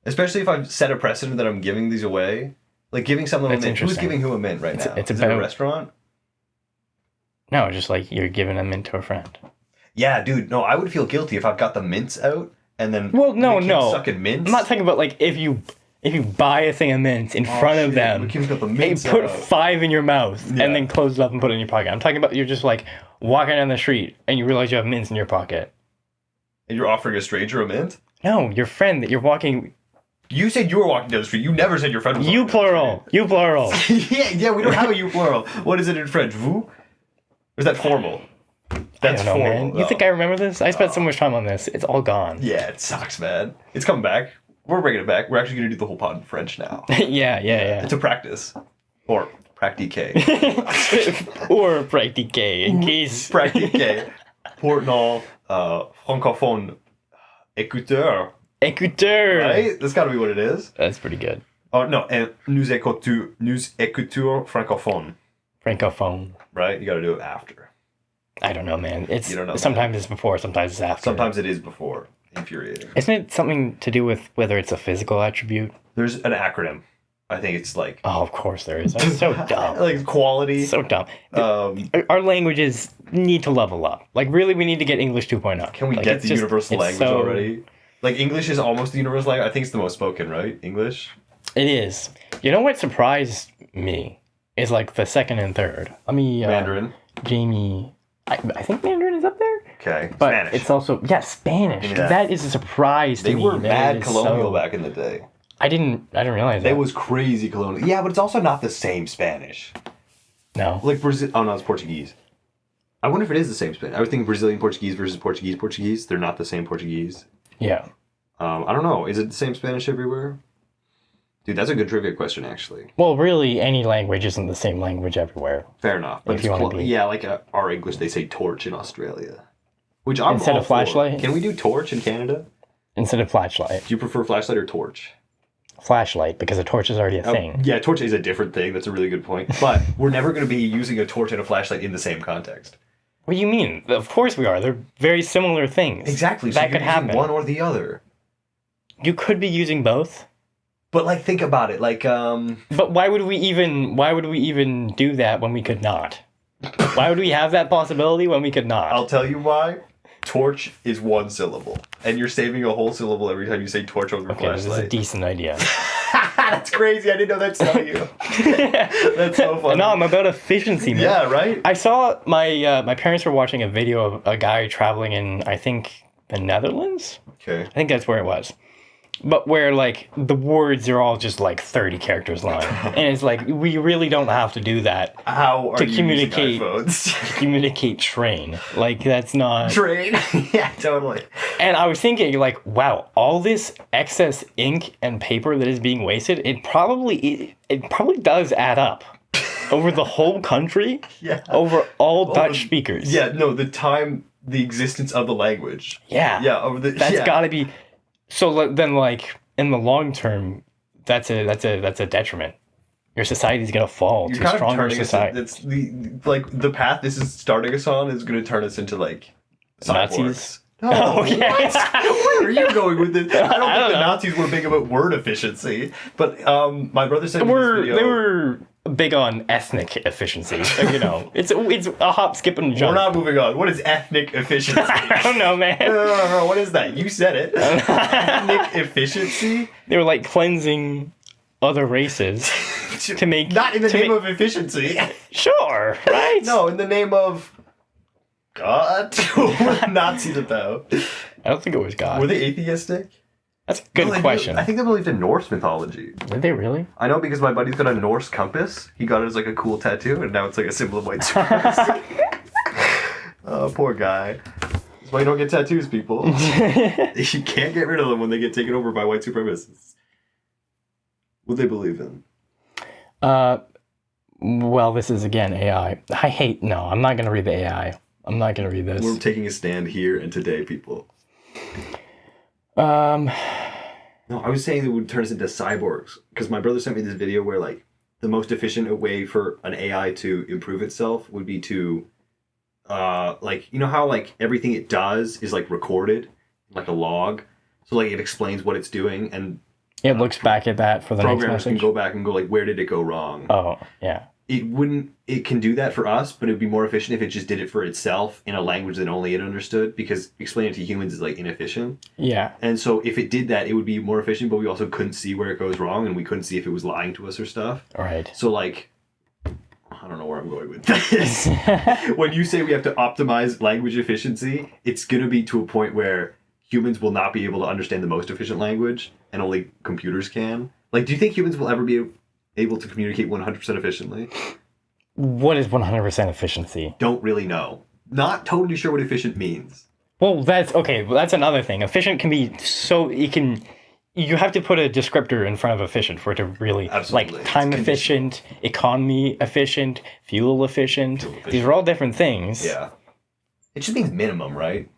S1: Especially if I've set a precedent that I'm giving these away. Like giving someone a mint. Who's giving who a mint right now? Is it a restaurant?
S2: No, just like you're giving a mint to a friend.
S1: Yeah, dude. No, I would feel guilty if I've got the mints out and then
S2: no.
S1: sucking mints.
S2: I'm not talking about like if you buy a thing of mints in front of them, and put 5 in your mouth and then close it up and put it in your pocket. I'm talking about you're just like walking down the street and you realize you have mints in your pocket.
S1: And you're offering a stranger a mint?
S2: No, your friend that you're walking.
S1: You said you were walking down the street. You never said your friend was walking
S2: You plural. You plural.
S1: yeah, we don't have a you plural. What is it in French? Vous? Or is that formal? That's
S2: I don't know,
S1: formal.
S2: man. You think I remember this? I spent so much time on this. It's all gone.
S1: Yeah, it sucks, man. It's coming back. We're bringing it back. We're actually going to do the whole pod in French now.
S2: yeah.
S1: It's a practice. Or practique.
S2: Or practique, in case.
S1: Practique. Portnall, francophone, écouteur.
S2: Écouteur.
S1: Right? That's got to be what it is.
S2: That's pretty good.
S1: Oh, no. And nous écouteurs francophone.
S2: Francophone.
S1: Right? You got to do it after.
S2: I don't know, man.
S1: You don't know,
S2: sometimes it's before, sometimes it's after.
S1: Sometimes it is before. Infuriating.
S2: Isn't it something to do with whether it's a physical attribute?
S1: There's an acronym. I think it's like...
S2: Oh, of course there is. That's so dumb.
S1: Like quality.
S2: So dumb. Our languages need to level up. Like, really, we need to get English 2.0.
S1: Can we get the universal language already? Like, English is almost the universal language. I think it's the most spoken, right? English?
S2: It is. You know what surprised me is, like, the second and third. Let me...
S1: Mandarin.
S2: Jamie... I think Mandarin is up there.
S1: Okay.
S2: But
S1: Spanish.
S2: it's also... Yeah, Spanish. Yeah. That is a surprise to me.
S1: They were mad colonial back in the day.
S2: I didn't realize that.
S1: It was crazy colonial. Yeah, but it's also not the same Spanish.
S2: No.
S1: Like Brazil... Oh, no, it's Portuguese. I wonder if it is the same Spanish. I would think Brazilian Portuguese versus Portuguese. They're not the same Portuguese.
S2: Yeah.
S1: I don't know. Is it the same Spanish everywhere? Dude, that's a good trivia question, actually.
S2: Well, really, any language isn't the same language everywhere.
S1: Fair enough. But yeah, like our English, they say torch in Australia. Which I'm
S2: Instead of flashlight?
S1: Can we do torch in Canada?
S2: Instead of flashlight.
S1: Do you prefer flashlight or torch?
S2: Flashlight, because a torch is already a thing.
S1: Yeah, torch is a different thing. That's a really good point. But we're never going to be using a torch and a flashlight in the same context.
S2: What do you mean? Of course we are. They're very similar things.
S1: Exactly.
S2: That could happen.
S1: One or the other.
S2: You could be using both.
S1: But like, think about it. Like,
S2: But why would we even do that when we could not? Why would we have that possibility when we could not?
S1: I'll tell you why. Torch is one syllable, and you're saving a whole syllable every time you say torch over flashlight.
S2: This is a decent idea.
S1: That's crazy. I didn't know that's how you. That's so funny.
S2: No, I'm about efficiency, man.
S1: Yeah, right?
S2: I saw my parents were watching a video of a guy traveling in, I think, the Netherlands?
S1: Okay.
S2: I think that's where it was. But where, like, the words are all just, like, 30 characters long. And it's like, we really don't have to do that.
S1: How are
S2: to
S1: you
S2: communicate,
S1: using iPhones?
S2: To communicate train. Like, that's not...
S1: Train? Yeah, totally.
S2: And I was thinking, like, wow, all this excess ink and paper that is being wasted, it probably does add up. Over the whole country?
S1: Yeah.
S2: Over all Dutch speakers.
S1: Yeah, no, the existence of the language.
S2: Yeah.
S1: Yeah,
S2: That's gotta be... So then, like, in the long term, that's a detriment. Your society's gonna fall to a stronger society.
S1: It's the path this is starting us on is gonna turn us into like
S2: Nazis.
S1: Oh yeah. Where are you going with this? I don't think the Nazis were big about word efficiency, but my brother said
S2: they were big on ethnic efficiency. You know, it's a hop, skip, and jump.
S1: We're not moving on. What is ethnic efficiency?
S2: I don't know, man.
S1: No. What is that? You said it. Ethnic efficiency?
S2: They were like cleansing other races to make...
S1: Not in the name of efficiency.
S2: Sure, right?
S1: No, in the name of... God? What were Nazis about?
S2: I don't think it was God.
S1: Were they atheistic?
S2: That's a good question.
S1: I think they believed in Norse mythology.
S2: Did they really?
S1: I know because my buddy's got a Norse compass. He got it as like a cool tattoo, and now it's like a symbol of white supremacy. Oh, poor guy. That's why you don't get tattoos, people. You can't get rid of them when they get taken over by white supremacists. What do they believe in?
S2: Well, this is again AI. No, I'm not going to read the AI. I'm not going to read this.
S1: We're taking a stand here and today, people. No, I was saying it would turn us into cyborgs. Because my brother sent me this video where, like, the most efficient way for an AI to improve itself would be to, like, you know how, like, everything it does is, like, recorded? Like a log? So, like, it explains what it's doing, and...
S2: It looks back at that for the next message.
S1: Programmers can go back and go, like, where did it go wrong?
S2: Oh, yeah.
S1: it can do that for us, but it would be more efficient if it just did it for itself in a language that only it understood, because explaining it to humans is like inefficient.
S2: Yeah.
S1: And so if it did that, it would be more efficient, but we also couldn't see where it goes wrong, and we couldn't see if it was lying to us or stuff.
S2: Right.
S1: So like, I don't know where I'm going with this. When you say we have to optimize language efficiency, it's going to be to a point where humans will not be able to understand the most efficient language, and only computers can. Like, do you think humans will ever be able to communicate 100% efficiently?
S2: What is 100% efficiency?
S1: Don't really know. Not totally sure what efficient means.
S2: Well, that's okay. Well, that's another thing. Efficient can be so you have to put a descriptor in front of efficient for it to really
S1: Absolutely.
S2: like time efficient, economy efficient, fuel efficient. These are all different things.
S1: Yeah. It just means minimum, right?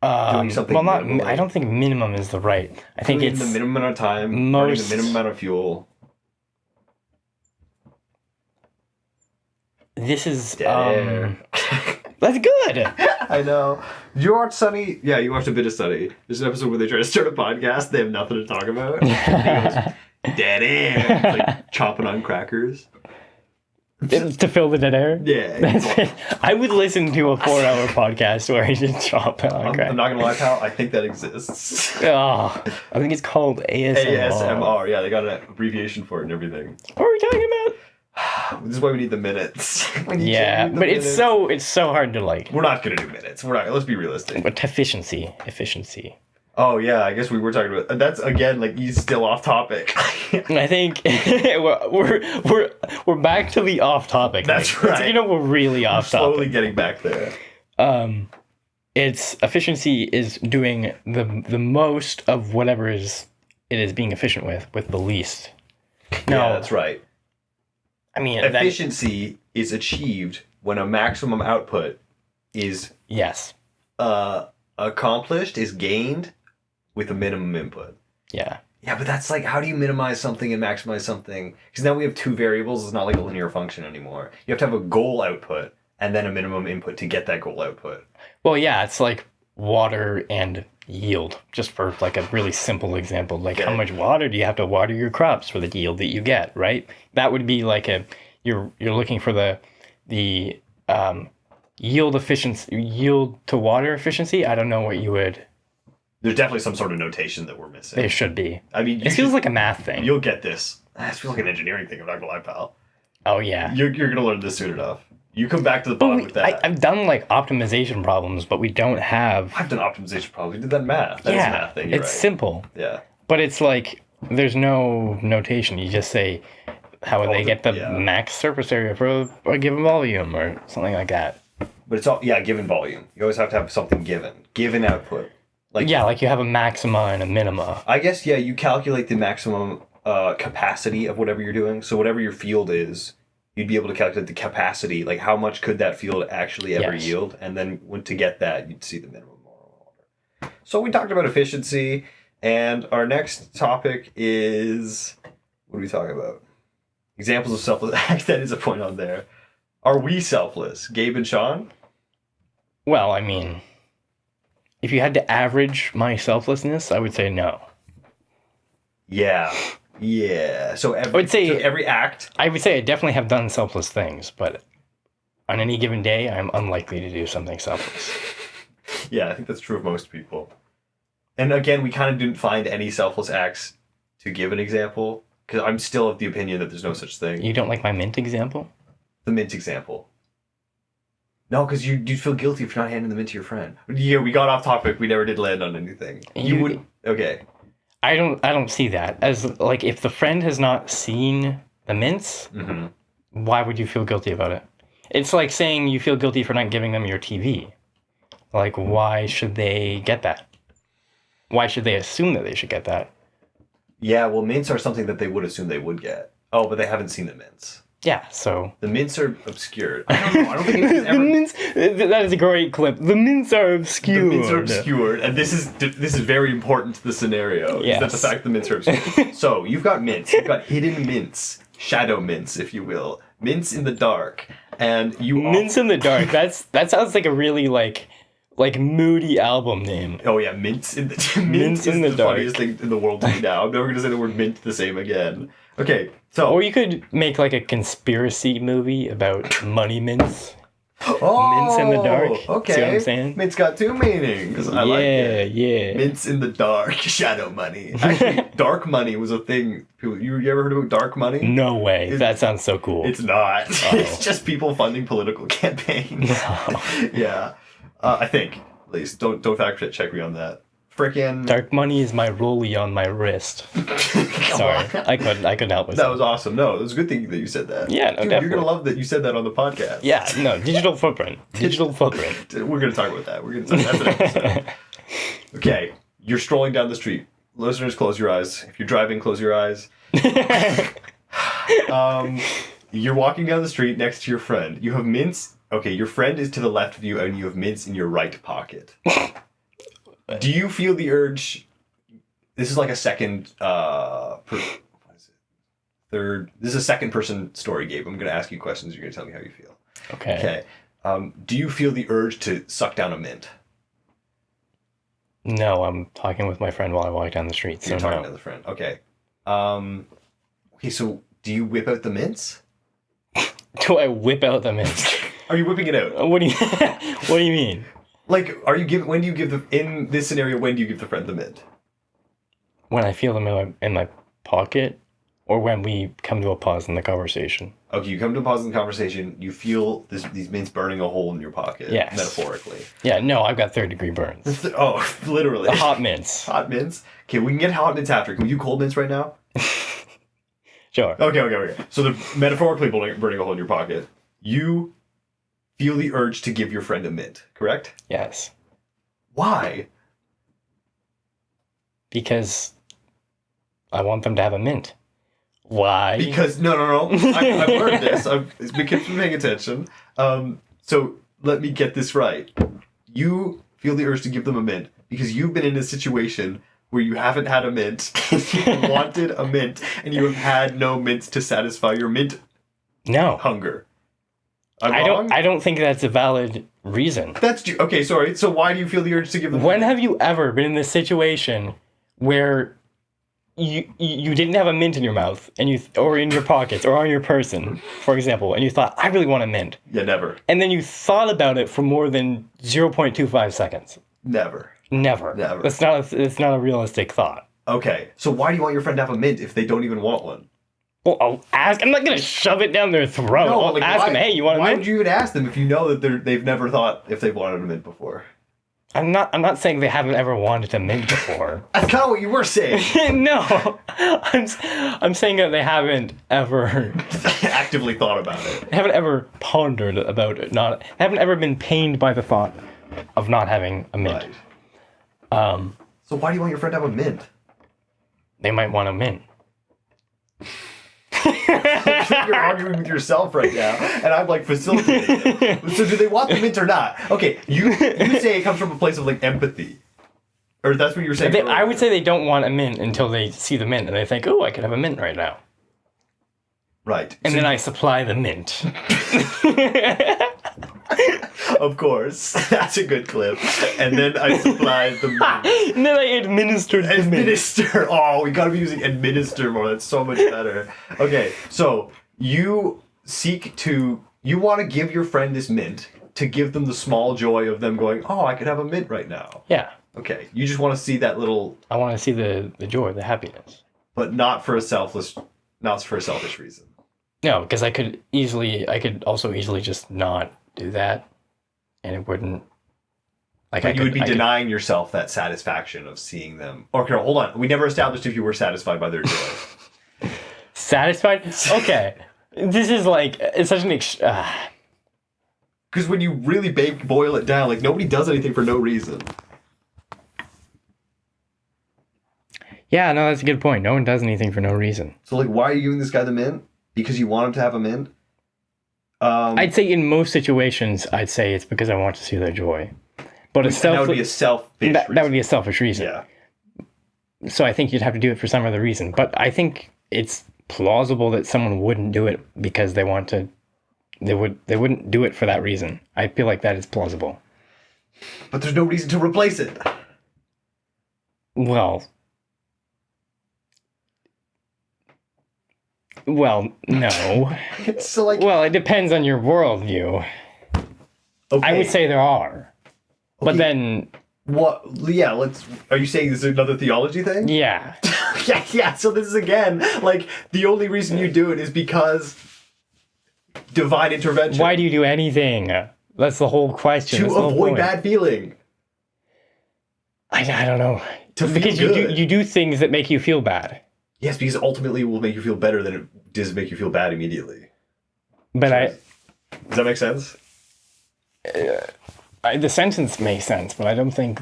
S1: Doing something
S2: well, not.
S1: minimally.
S2: I don't think minimum is the right. I think
S1: Doing
S2: it's
S1: the minimum amount of time, burning the minimum amount of fuel.
S2: This is
S1: Dead air.
S2: That's good.
S1: I know. Did you watch Sunny? Yeah, you watched a bit of Sunny. There's an episode where they try to start a podcast. They have nothing to talk about. He goes, dead air. Like chopping on crackers.
S2: To fill the dead air?
S1: Yeah.
S2: I would listen to a 4-hour podcast where he just chop it on crack.
S1: I'm not going to lie, pal. I think that exists.
S2: Oh, I think it's called ASMR.
S1: ASMR. Yeah, they got an abbreviation for it and everything.
S2: What are we talking about?
S1: This is why we need the minutes.
S2: Yeah, but it's so hard to like.
S1: We're not going to do minutes. We're not. Let's be realistic.
S2: But efficiency.
S1: Oh yeah, I guess we were talking about that's again like he's still off topic.
S2: I think we're back to the off topic.
S1: That's right.
S2: You know, we're really off topic.
S1: Slowly getting back there.
S2: It's efficiency is doing the most of whatever it is being efficient with the least. No,
S1: Yeah, that's right.
S2: I mean,
S1: efficiency is achieved when a maximum output is
S2: yes
S1: accomplished, is gained with a minimum input.
S2: Yeah.
S1: Yeah, but that's like, how do you minimize something and maximize something? Because now we have two variables. It's not like a linear function anymore. You have to have a goal output and then a minimum input to get that goal output.
S2: Well, yeah, it's like water and yield, just for like a really simple example. Like, how much water do you have to water your crops for the yield that you get, right? That would be like you're looking for the yield efficiency, yield to water efficiency. I don't know what you would.
S1: There's definitely some sort of notation that we're missing.
S2: There should be.
S1: I mean,
S2: it feels like a math thing.
S1: You'll get this. It feels like an engineering thing. I'm not gonna lie, pal.
S2: Oh yeah.
S1: You're gonna learn this soon enough. You come back to the bottom with that.
S2: I've done like optimization problems, but we don't have.
S1: I've done optimization problems. We did that in math. That is a math thing. You're
S2: it's
S1: right.
S2: simple.
S1: Yeah.
S2: But it's like there's no notation. You just say how would they get the max surface area for a given volume or something like that.
S1: But it's all given volume. You always have to have something given output.
S2: Like you have a maxima and a minima.
S1: I guess you calculate the maximum capacity of whatever you're doing. So whatever your field is, you'd be able to calculate the capacity, like how much could that field actually ever yield, and then to get that, you'd see the minimum. So we talked about efficiency, and our next topic is, what are we talking about? Examples of selfless acts. That is a point on there. Are we selfless, Gabe and Shaun?
S2: Well, I mean, if you had to average my selflessness, I would say no.
S1: Yeah. So every act.
S2: I would say I definitely have done selfless things, but on any given day, I'm unlikely to do something selfless.
S1: Yeah, I think that's true of most people. And again, we kind of didn't find any selfless acts to give an example, because I'm still of the opinion that there's no such thing.
S2: You don't like my mint example?
S1: The mint example. No, because you'd feel guilty if you're not handing the mint to your friend. Yeah, we got off topic. We never did land on anything. You would. Okay.
S2: I don't see that as like, if the friend has not seen the mints, why would you feel guilty about it? It's like saying you feel guilty for not giving them your TV. Like, why should they get that? Why should they assume that they should get that?
S1: Yeah, well, mints are something that they would assume they would get. Oh, but they haven't seen the mints.
S2: Yeah, so...
S1: The mints are obscured. I don't know. I don't think anyone's ever...
S2: The mints... That is a great clip. The mints are obscured.
S1: The mints are obscured, and this is very important to the scenario.
S2: Yes.
S1: Is that the fact the mints are obscured. So, you've got mints. You've got hidden mints. Shadow mints, if you will. Mints in the dark. And you...
S2: Mints in the dark. That sounds like a really, like like moody album name.
S1: Oh yeah, Mints in the
S2: Mints in the dark.
S1: Funniest thing in the world to me now. I'm never gonna say the word mint the same again. Okay, so
S2: Or you could make like a conspiracy movie about money mints. Mints in the dark.
S1: Okay.
S2: See what I'm saying?
S1: Mint's got two meanings. I like it.
S2: Yeah.
S1: Mints in the dark, shadow money. Actually, dark money was a thing. You ever heard about dark money?
S2: No way. That sounds so cool.
S1: It's not. It's just people funding political campaigns.
S2: No.
S1: Yeah. I think, at least. Don't fact check me on that. Frickin'
S2: Dark money is my rollie on my wrist. Sorry, I couldn't help myself.
S1: That was awesome. No, it was a good thing that you said that.
S2: Yeah, no,
S1: Dude,
S2: definitely.
S1: you're gonna love that you said that on the podcast.
S2: Yeah, no, digital footprint. Digital footprint.
S1: We're gonna talk about that. That's an episode. Okay, you're strolling down the street. Listeners, close your eyes. If you're driving, close your eyes. You're walking down the street next to your friend. You have mints. Okay, your friend is to the left of you, and you have mints in your right pocket. Do you feel the urge? This is like a second, what is it? Third. This is a second person story, Gabe. I'm going to ask you questions. You're going to tell me how you feel.
S2: Okay.
S1: Do you feel the urge to suck down a mint?
S2: No, I'm talking with my friend while I walk down the street. So
S1: You're talking
S2: no.
S1: to the friend. Okay. Okay. So, do you whip out the mints?
S2: Do I whip out the mints?
S1: Are you whipping it out?
S2: What do you What do you mean?
S1: Like, when do you give in this scenario, when do you give the friend the mint?
S2: When I feel them in my pocket, or when we come to a pause in the conversation.
S1: Okay, you come to a pause in the conversation, you feel these mints burning a hole in your pocket,
S2: Yes.
S1: metaphorically.
S2: Yeah, no, I've got 3rd-degree burns.
S1: Oh, literally.
S2: The hot mints.
S1: Hot mints? Okay, we can get hot mints after. Can we do cold mints right now?
S2: Sure.
S1: Okay. So they're metaphorically burning a hole in your pocket. You feel the urge to give your friend a mint, correct?
S2: Yes.
S1: Why?
S2: Because I want them to have a mint. Why?
S1: Because, no. I've learned this. I've been paying attention. So let me get this right. You feel the urge to give them a mint because you've been in a situation where you haven't had a mint, and you wanted a mint, and you have had no mints to satisfy your mint
S2: No.
S1: hunger.
S2: I don't think that's a valid reason.
S1: Okay, sorry. So why do you feel the urge to give them?
S2: When have you ever been in this situation where you didn't have a mint in your mouth or in your pockets or on your person, for example, and you thought, I really want a mint.
S1: Yeah, never.
S2: And then you thought about it for more than 0.25 seconds.
S1: Never.
S2: Never. It's not a realistic thought.
S1: Okay, so why do you want your friend to have a mint if they don't even want one?
S2: Well, I'll ask. I'm not gonna shove it down their throat. I'll ask them, hey, you want a mint?
S1: Why would you even ask them if you know that they've never thought if they've wanted a mint before?
S2: I'm not saying they haven't ever wanted a mint before.
S1: That's kind of what you were saying.
S2: No, I'm saying that they haven't ever
S1: actively thought about it.
S2: They haven't ever pondered about it. They haven't ever been pained by the thought of not having a mint.
S1: Right. So why do you want your friend to have a mint?
S2: They might want a mint.
S1: You're arguing with yourself right now, and I'm like facilitating it. So do they want the mint or not? Okay, you say it comes from a place of like empathy. Or that's what you were saying.
S2: I would say they don't want a mint until they see the mint and they think, oh, I could have a mint right now.
S1: Right.
S2: And then I supply the mint.
S1: Of course. That's a good clip. And then I supply the mint.
S2: And then I administered the mint.
S1: Administer. Oh, we gotta be using administer more. That's so much better. Okay, so you want to give your friend this mint to give them the small joy of them going, oh, I could have a mint right now.
S2: Yeah.
S1: Okay, you just want to see that little...
S2: I want to see the joy, the happiness.
S1: But not for a selfish reason.
S2: No, because I could also easily just not do that, and it wouldn't...
S1: Like you would be denying yourself that satisfaction of seeing them. Okay, hold on. We never established if you were satisfied by their joy.
S2: Satisfied? Okay. This is like, it's such an...
S1: Because when you really boil it down, like nobody does anything for no reason.
S2: Yeah, no, that's a good point. No one does anything for no reason.
S1: So like, why are you giving this guy the mint? Because you want him to have a mint?
S2: I'd say in most situations, I'd say it's because I want to see their joy. But
S1: that would be a selfish reason.
S2: That would be a selfish reason.
S1: Yeah.
S2: So I think you'd have to do it for some other reason. But I think it's plausible that someone wouldn't do it because they want to. They wouldn't do it for that reason. I feel like that is plausible.
S1: But there's no reason to replace it.
S2: Well, no.
S1: So like,
S2: well, it depends on your worldview.
S1: okay.
S2: I would say there are. But then...
S1: What? Yeah, are you saying this is another theology thing?
S2: Yeah.
S1: yeah, so this is again, like, the only reason you do it is because divine intervention.
S2: Why do you do anything? That's the whole question.
S1: To avoid bad feeling.
S2: I don't know.
S1: Because
S2: you do things that make you feel bad.
S1: Yes, because ultimately it will make you feel better than it does make you feel bad immediately.
S2: But
S1: does that make sense?
S2: The sentence makes sense, but I don't think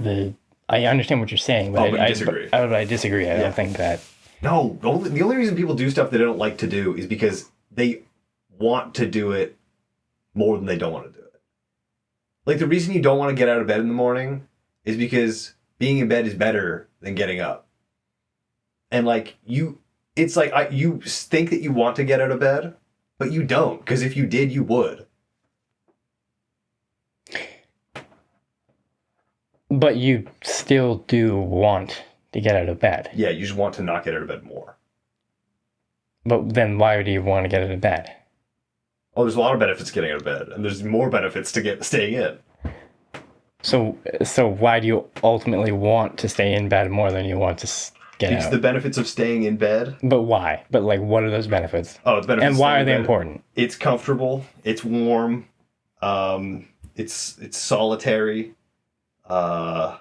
S2: I understand what you're saying, but
S1: I disagree.
S2: I disagree. I don't think that...
S1: No, the only reason people do stuff they don't like to do is because they want to do it more than they don't want to do it. Like, the reason you don't want to get out of bed in the morning is because being in bed is better than getting up. And, like, you think that you want to get out of bed, but you don't, because if you did, you would.
S2: But you still do want to get out of bed.
S1: Yeah, you just want to not get out of bed more.
S2: But then why do you want to get out of bed?
S1: Oh, there's a lot of benefits to getting out of bed, and there's more benefits to staying in.
S2: So why do you ultimately want to stay in bed more than you want to get out?
S1: Because the benefits of staying in bed.
S2: But why? But, like, what are those benefits?
S1: Oh, the benefits.
S2: And why are they important?
S1: It's comfortable. It's warm. It's solitary.
S2: Why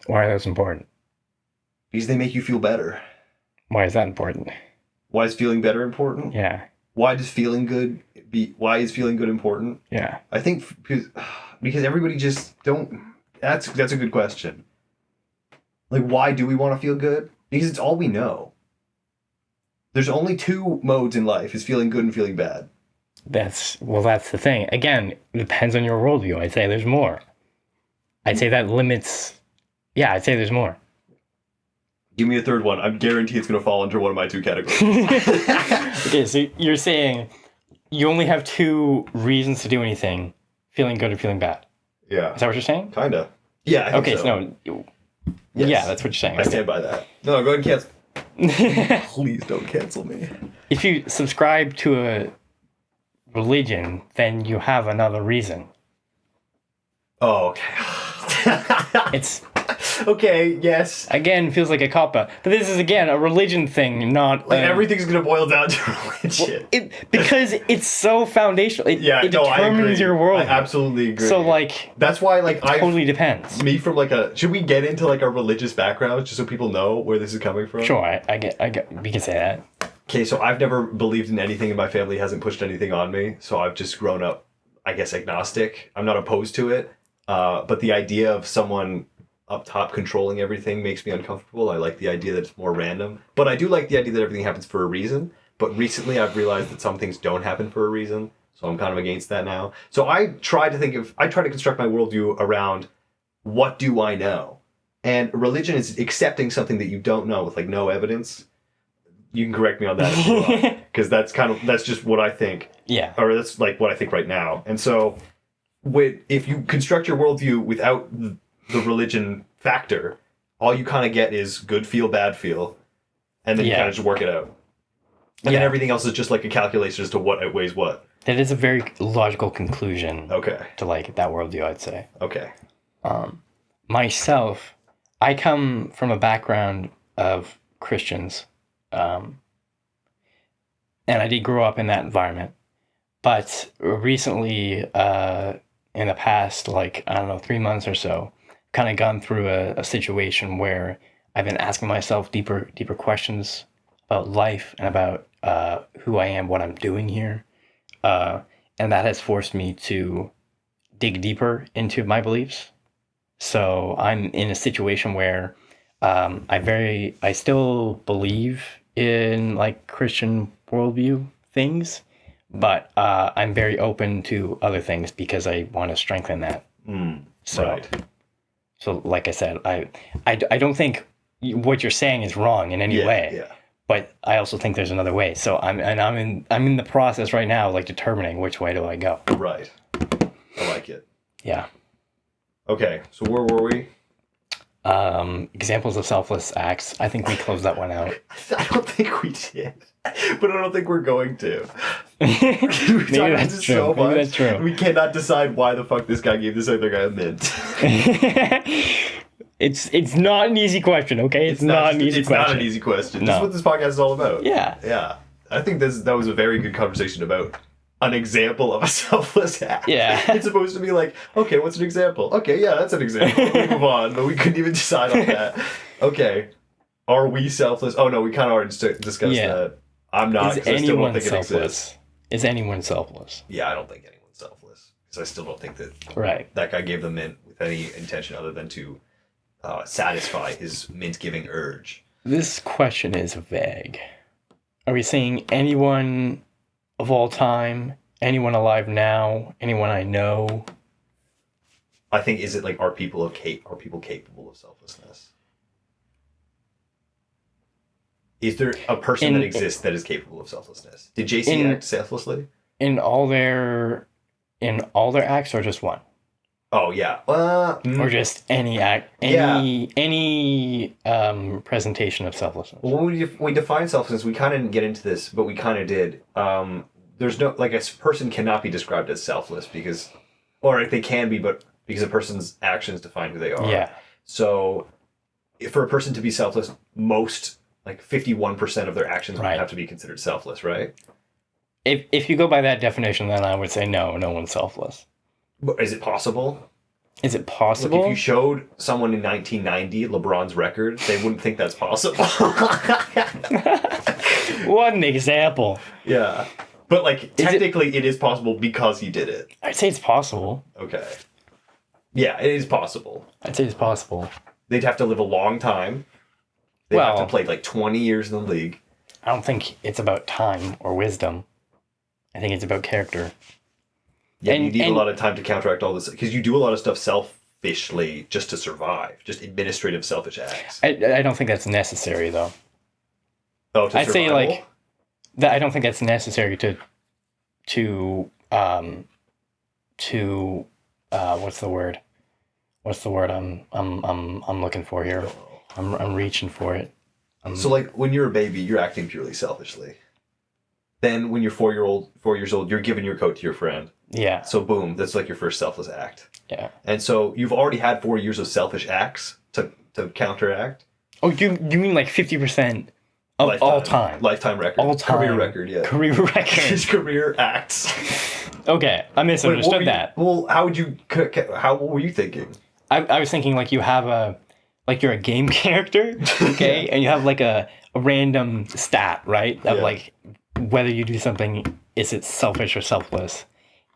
S2: are those important?
S1: Because they make you feel better.
S2: Why is that important?
S1: Why is feeling better important?
S2: Yeah.
S1: Why is feeling good important?
S2: Yeah.
S1: I think because everybody just don't. That's a good question. Like, why do we want to feel good? Because it's all we know. There's only two modes in life: is feeling good and feeling bad.
S2: That's the thing. Again, it depends on your worldview. I'd say there's more. I'd say that limits... Yeah, I'd say there's more.
S1: Give me a third one. I guarantee it's going to fall under one of my two categories.
S2: Okay, so you're saying you only have two reasons to do anything. Feeling good or feeling bad.
S1: Yeah.
S2: Is that what you're saying?
S1: Kinda. Yeah, I think so.
S2: No.
S1: Yes.
S2: Yeah, that's what you're saying.
S1: I stand by that. No, go ahead and cancel. Please don't cancel me.
S2: If you subscribe to a religion, then you have another reason.
S1: Oh, okay.
S2: It's...
S1: Okay, yes.
S2: Again, feels like a cop-out. But this is, again, a religion thing, not...
S1: Like, everything's going to boil down to religion.
S2: Well, because it's so foundational. It determines your world.
S1: I absolutely agree.
S2: So, like...
S1: That's why, like,
S2: it totally depends.
S1: Me from, like, should we get into, like, our religious background just so people know where this is coming from?
S2: Sure, I get... We can say that.
S1: Okay, so I've never believed in anything, and my family hasn't pushed anything on me, so I've just grown up, I guess, agnostic. I'm not opposed to it, but the idea of someone up top controlling everything makes me uncomfortable. I like the idea that it's more random, but I do like the idea that everything happens for a reason. But recently I've realized that some things don't happen for a reason, so I'm kind of against that now. So I try to construct my worldview around, what do I know? And religion is accepting something that you don't know with, like, no evidence. You can correct me on that, because that's just what I think.
S2: Yeah.
S1: Or that's, like, what I think right now. And so, if you construct your worldview without the religion factor, all you kind of get is good feel, bad feel, and then you kind of just work it out. And then everything else is just like a calculation as to what outweighs what.
S2: That is a very logical conclusion.
S1: Okay.
S2: To, like, that worldview, I'd say.
S1: Okay.
S2: Myself, I come from a background of Christians, and I did grow up in that environment. But recently, in the past, like, I don't know, 3 months or so, kind of gone through a situation where I've been asking myself deeper questions about life and about who I am, what I'm doing here. And that has forced me to dig deeper into my beliefs. So I'm in a situation where I still believe in, like, Christian worldview things, but I'm very open to other things because I want to strengthen that. So, like I said, I don't think what you're saying is wrong in any way. Yeah. But I also think there's another way. So I'm in the process right now, like, determining which way do I go.
S1: Right. I like it.
S2: Yeah.
S1: Okay, so where were we?
S2: Examples of selfless acts. I think we closed that one out.
S1: I don't think we did, but I don't think we're going to.
S2: Maybe that's true.
S1: So
S2: Maybe that's true.
S1: We cannot decide why the fuck this guy gave this other guy a mint.
S2: It's not an easy question, okay? It's not an easy question.
S1: It's not an easy question.
S2: No.
S1: This is what this podcast is all about.
S2: Yeah.
S1: Yeah. I think that was a very good conversation about an example of a selfless act.
S2: Yeah.
S1: It's supposed to be like, okay, what's an example? Okay, yeah, that's an example. We move on, but we couldn't even decide on that. Okay. Are we selfless? Oh, no, we kind of already discussed that. I'm not, because I still don't think it exists.
S2: Is anyone selfless?
S1: Yeah, I don't think anyone's selfless. Because I still don't think that that guy gave the mint with any intention other than to satisfy his mint-giving urge.
S2: This question is vague. Are we saying anyone of all time, anyone alive now, anyone I know?
S1: I think, is it like, are people capable of selflessness? Is there a person that exists that is capable of selflessness? Did JC act selflessly? In all their
S2: acts, or just one?
S1: Oh yeah.
S2: Or just any act, any presentation of selflessness.
S1: Well, when we define selflessness, we kind of didn't get into this, but we kind of did. There's no, like, a person cannot be described as selfless because, or they can be, but because a person's actions define who they are.
S2: Yeah.
S1: So, for a person to be selfless, most, like 51% of their actions would have to be considered selfless, right?
S2: If you go by that definition, then I would say no one's selfless.
S1: But is it possible?
S2: Is it possible?
S1: Look, if you showed someone in 1990 LeBron's record, they wouldn't think that's possible.
S2: What an example.
S1: Yeah. But, like, technically it is possible because he did it.
S2: I'd say it's possible.
S1: Okay. Yeah, it is possible.
S2: I'd say it's possible.
S1: They'd have to live a long time. They'd have to play, like, 20 years in the league.
S2: I don't think it's about time or wisdom. I think it's about character.
S1: Yeah, you need a lot of time to counteract all this, because you do a lot of stuff selfishly just to survive, just administrative selfish acts.
S2: I don't think that's necessary, though.
S1: Oh, to
S2: I'd say,
S1: survival?
S2: like, that I don't think that's necessary to what's the word? What's the word I'm looking for here? I'm reaching for it.
S1: So, like, when you're a baby, you're acting purely selfishly. Then when you're 4 years old, you're giving your coat to your friend.
S2: Yeah.
S1: So boom, that's like your first selfless act.
S2: Yeah.
S1: And so you've already had 4 years of selfish acts to counteract.
S2: Oh, you mean like 50% of lifetime, all time?
S1: Lifetime record.
S2: All time.
S1: Career record, yeah.
S2: Career record.
S1: His career acts.
S2: Okay, I misunderstood that.
S1: Well, what were you thinking?
S2: I was thinking like you're a game character, okay? And you have like a random stat, right? Of like whether you do something, is it selfish or selfless?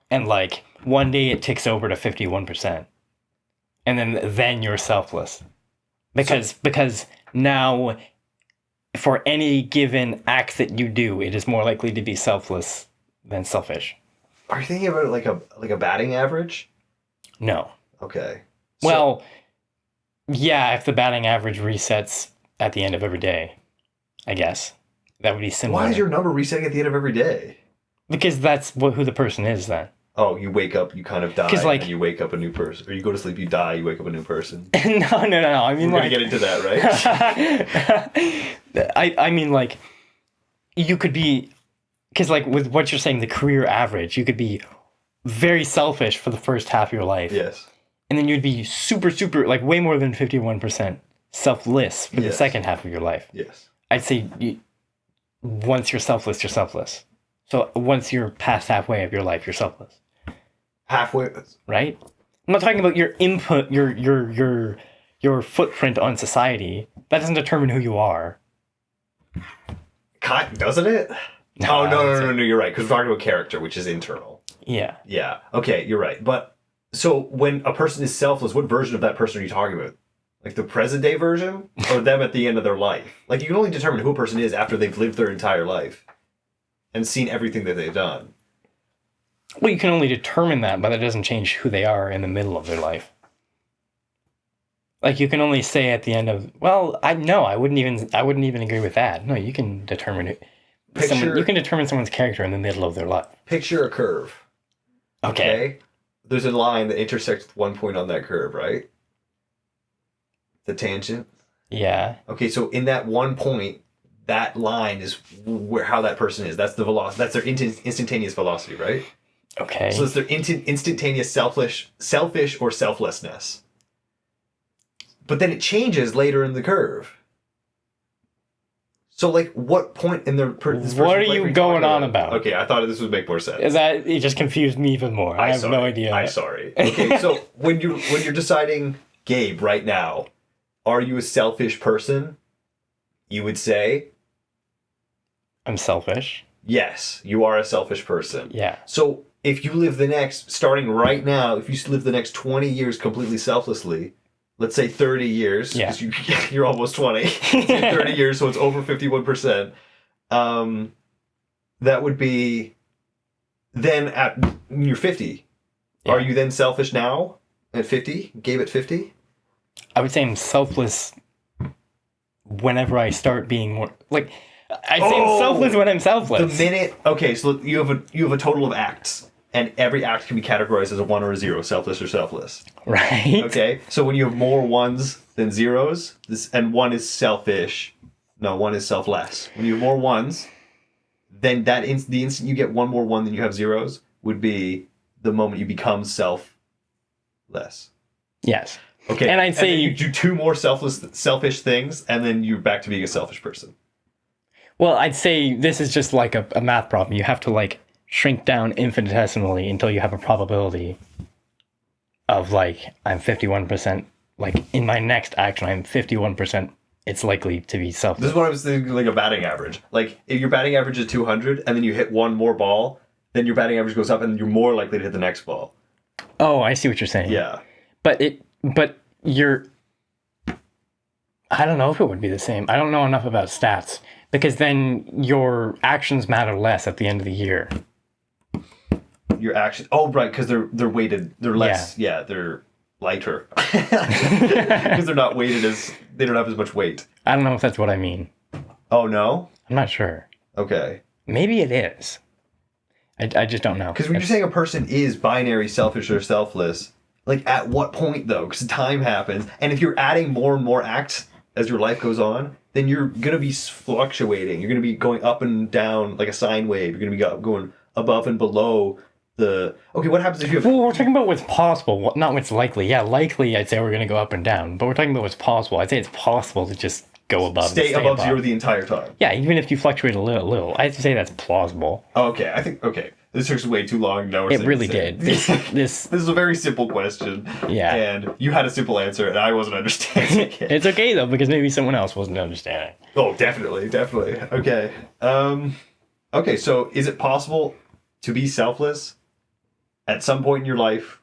S2: And like one day it ticks over to 51%. And then you're selfless. Because now for any given act that you do, it is more likely to be selfless than selfish.
S1: Are you thinking about it like a batting average?
S2: No.
S1: Okay.
S2: Well, yeah, if the batting average resets at the end of every day, I guess. That would be similar.
S1: Why is your number resetting at the end of every day?
S2: Because that's who the person is then.
S1: Oh, you wake up, you kind of die, and you wake up a new person. Or you go to sleep, you die, you wake up a new person.
S2: No. I mean,
S1: we're going to get into that,
S2: right? I mean, like, you could be... Because, like, with what you're saying, the career average, you could be very selfish for the first half of your life.
S1: Yes.
S2: And then you'd be super, like, way more than 51% selfless for the second half of your life.
S1: Yes.
S2: I'd say once you're selfless, you're selfless. So once you're past halfway of your life, you're selfless.
S1: Halfway?
S2: Right? I'm not talking about your input, your footprint on society. That doesn't determine who you are.
S1: Doesn't it? No, no, you're right. Because we're talking about character, which is internal.
S2: Yeah.
S1: Yeah. Okay, you're right. But so when a person is selfless, what version of that person are you talking about? Like the present day version or them at the end of their life? Like you can only determine who a person is after they've lived their entire life and seen everything that they've done.
S2: Well, you can only determine that, but that doesn't change who they are in the middle of their life. Like you can only say at the end of, well, I wouldn't even agree with that. No, you can determine it. You can determine someone's character in the middle of their life.
S1: Picture a curve.
S2: Okay.
S1: there's a line that intersects with one point on that curve, right? The tangent.
S2: Yeah.
S1: Okay, so in that one point, that line is how that person is. That's the velocity. That's their instantaneous velocity, right?
S2: Okay.
S1: So it's their instantaneous selfish or selflessness. But then it changes later in the curve. So, like, what point in the...
S2: What are you going on about?
S1: Okay, I thought this would make more sense.
S2: Is that... It just confused me even more. I have no idea.
S1: I'm sorry. Okay, so when you're deciding, Gabe, right now, are you a selfish person? You would say...
S2: I'm selfish.
S1: Yes, you are a selfish person.
S2: Yeah.
S1: So, if you live starting right now, if you live the next 20 years completely selflessly... Let's say 30 years, because you're almost 20. 30 years, so it's over 51%. That would be then you're 50. Yeah. Are you then selfish now at 50? Gabe at 50?
S2: I would say I'm selfless whenever I start being more... Like, I say I'm selfless when I'm selfless.
S1: The minute... Okay, so you have a total of acts. And every act can be categorized as a 1 or a 0, selfless or selfless.
S2: Right.
S1: Okay, so when you have more 1s than 0s, and 1 is selfish, no, 1 is selfless. When you have more 1s, then the instant you get 1 more 1 than you have 0s would be the moment you become selfless.
S2: Yes.
S1: Okay,
S2: and I'd say
S1: you do 2 more selfish things, and then you're back to being a selfish person.
S2: Well, I'd say this is just like a math problem. You have to, like, shrink down infinitesimally until you have a probability of, like, I'm 51%, like, in my next action, I'm 51%, it's likely to be selfless.
S1: This is what I was thinking, like a batting average. Like, if your batting average is 200, and then you hit 1 more ball, then your batting average goes up, and you're more likely to hit the next ball.
S2: Oh, I see what you're saying.
S1: Yeah.
S2: But you're... I don't know if it would be the same. I don't know enough about stats, because then your actions matter less at the end of the year.
S1: Your actions. Oh, right, because they're weighted. They're less. Yeah, they're lighter because they're not weighted they don't have as much weight.
S2: I don't know if that's what I mean.
S1: Oh no,
S2: I'm not sure.
S1: Okay,
S2: maybe it is. I just don't know.
S1: Because when you're saying a person is binary, selfish or selfless, like at what point though? Because time happens, and if you're adding more and more acts as your life goes on, then you're gonna be fluctuating. You're gonna be going up and down like a sine wave. You're gonna be going above and below. What happens if you have...
S2: Well, we're talking about what's possible, not what's likely. Yeah, likely, I'd say we're going to go up and down. But we're talking about what's possible. I'd say it's possible to just go above.
S1: Stay above 0 the entire time.
S2: Yeah, even if you fluctuate a little. I'd say that's plausible.
S1: Okay, I think... Okay, this took way too long. No,
S2: it really did. This
S1: is a very simple question.
S2: Yeah.
S1: And you had a simple answer, and I wasn't understanding it.
S2: It's okay, though, because maybe someone else wasn't understanding.
S1: Oh, definitely. Okay. Okay, so is it possible to be selfless? At some point in your life,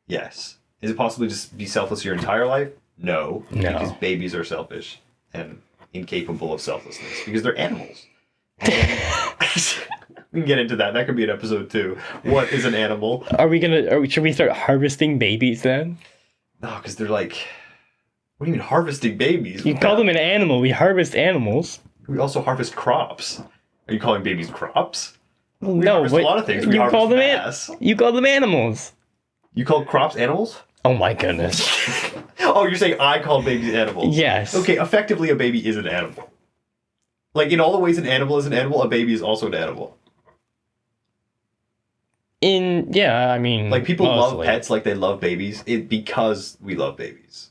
S1: yes. Is it possible to just be selfless your entire life? No. Because babies are selfish and incapable of selflessness because they're animals. We can get into that. That could be an episode too. What is an animal?
S2: Should we start harvesting babies then?
S1: No, because they're like... What do you mean harvesting babies?
S2: You call them an animal. We harvest animals.
S1: We also harvest crops. Are you calling babies crops?
S2: No,
S1: a lot of things. You call
S2: them animals.
S1: You call crops animals?
S2: Oh my goodness.
S1: Oh, you're saying I call babies animals?
S2: Yes.
S1: Okay, effectively a baby is an animal. Like in all the ways an animal is an animal, a baby is also an animal.
S2: I mean,
S1: like people
S2: mostly.
S1: love pets like they love babies because we love babies.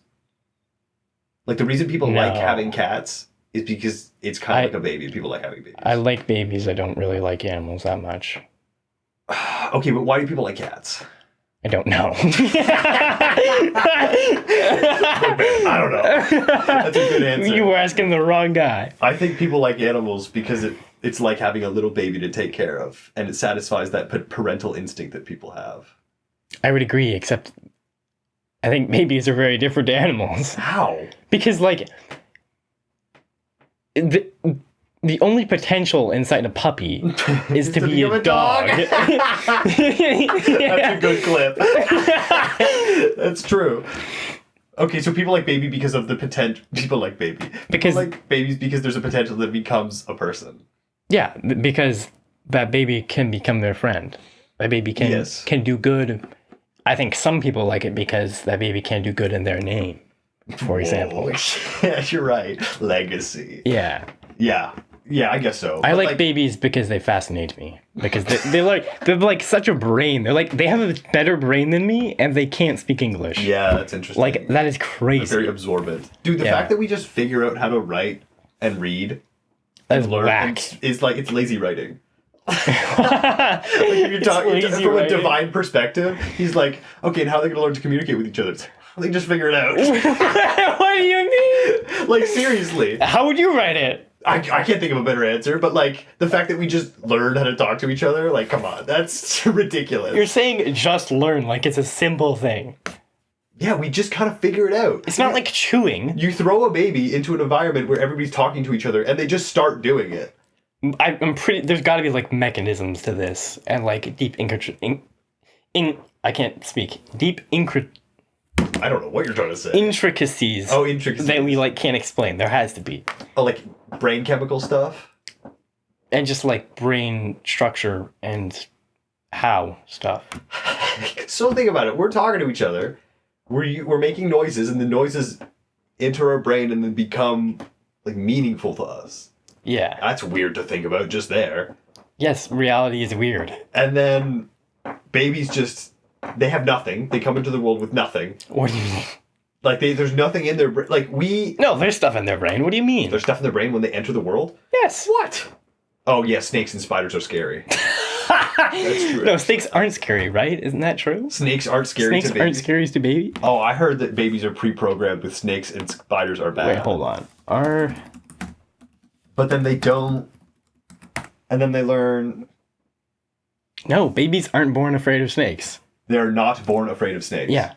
S1: Like the reason people like having cats is because it's kind of like a baby. People like having babies.
S2: I like babies. I don't really like animals that much.
S1: Okay, but why do people like cats?
S2: I don't know.
S1: I don't know. That's a good answer.
S2: You were asking the wrong guy.
S1: I think people like animals because it's like having a little baby to take care of, and it satisfies that parental instinct that people have.
S2: I would agree, except I think babies are very different to animals.
S1: How?
S2: Because, like, the only potential inside a puppy is to be a dog.
S1: That's a good clip. That's true. Okay, so people like baby because of the potential. People like baby. People like babies because there's a potential that it becomes a person.
S2: Yeah, because that baby can become their friend. That baby can do good I think some people like it because that baby can't do good in their name, for example.
S1: Yeah, you're right. Legacy.
S2: Yeah.
S1: Yeah, I guess so.
S2: I like babies because they fascinate me. Because they're like such a brain. They have a better brain than me, and they can't speak English.
S1: Yeah, that's interesting.
S2: Like, that is crazy.
S1: They're very absorbent. Dude, the fact that we just figure out how to write and read
S2: and learn
S1: is like, it's lazy writing. Like if you're talking from a divine perspective, he's like, okay, and how are they going to learn to communicate with each other? They just figure it out.
S2: What do you mean?
S1: Like, seriously.
S2: How would you write it?
S1: I can't think of a better answer, but like the fact that we just learned how to talk to each other, like, come on, that's ridiculous.
S2: You're saying just learn like it's a simple thing.
S1: Yeah, we just kind of figure it out.
S2: It's not like chewing.
S1: You throw a baby into an environment where everybody's talking to each other and they just start doing it.
S2: I'm pretty. There's got to be like mechanisms to this and like deep I can't speak.
S1: I don't know what you're trying to say.
S2: Intricacies.
S1: Oh, intricacies.
S2: That we like can't explain. There has to be.
S1: Oh, like brain chemical stuff?
S2: And just like brain structure and how stuff.
S1: So think about it. We're talking to each other. We're making noises, and the noises enter our brain and then become like meaningful to us.
S2: Yeah.
S1: That's weird to think about just there.
S2: Yes, reality is weird.
S1: And then babies just, they have nothing. They come into the world with nothing.
S2: What do you mean?
S1: Like, there's nothing in their brain. Like,
S2: No, there's stuff in their brain. What do you mean?
S1: There's stuff in their brain when they enter the world?
S2: Yes.
S1: What? Oh, yeah, snakes and spiders are scary. That's true.
S2: No, snakes aren't scary, right? Isn't that true?
S1: Snakes aren't scary
S2: snakes
S1: to babies.
S2: Aren't scary to babies?
S1: Oh, I heard that babies are pre-programmed with snakes and spiders are bad.
S2: Wait, hold on.
S1: But then they don't... And then they learn...
S2: No, babies aren't born afraid of snakes.
S1: They're not born afraid of snakes.
S2: Yeah.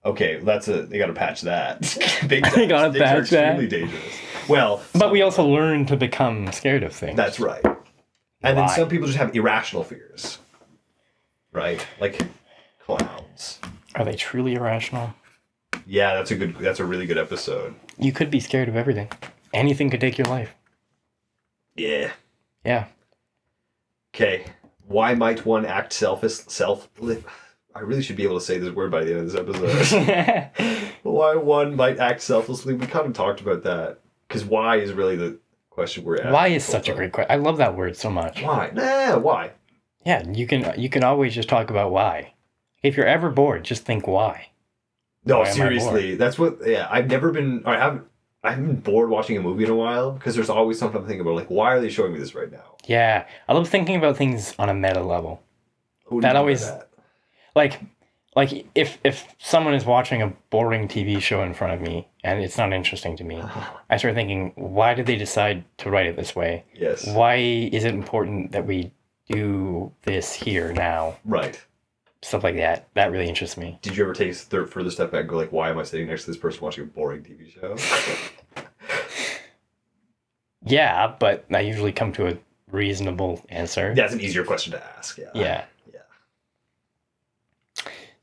S1: Okay, they gotta patch that. Big time.
S2: They gotta
S1: Snakes
S2: patch that.
S1: extremely dangerous. Well...
S2: But we also learn to become scared of things.
S1: That's right. And then some people just have irrational fears. Right? Like clowns.
S2: Are they truly irrational?
S1: Yeah, that's a really good episode.
S2: You could be scared of everything. Anything could take your life.
S1: Yeah.
S2: Yeah.
S1: Okay. Why might one act I really should be able to say this word by the end of this episode. Why one might act selflessly. We kind of talked about that. Because why is really the question we're asking.
S2: Why is such a great question. I love that word so much.
S1: Why? Why?
S2: Yeah, you can always just talk about why. If you're ever bored, just think why.
S1: No,
S2: why
S1: seriously. That's what, yeah, I haven't been bored watching a movie in a while because there's always something I'm thinking about. Like, why are they showing me this right now?
S2: Yeah, I love thinking about things on a meta level.
S1: That
S2: always, like if someone is watching a boring TV show in front of me and it's not interesting to me, I start thinking, why did they decide to write it this way?
S1: Yes.
S2: Why is it important that we do this here now?
S1: Right.
S2: Stuff like that. That really interests me.
S1: Did you ever take a further step back and go like, why am I sitting next to this person watching a boring TV show?
S2: Yeah, but I usually come to a reasonable answer.
S1: That's an easier question to ask. Yeah.
S2: Yeah.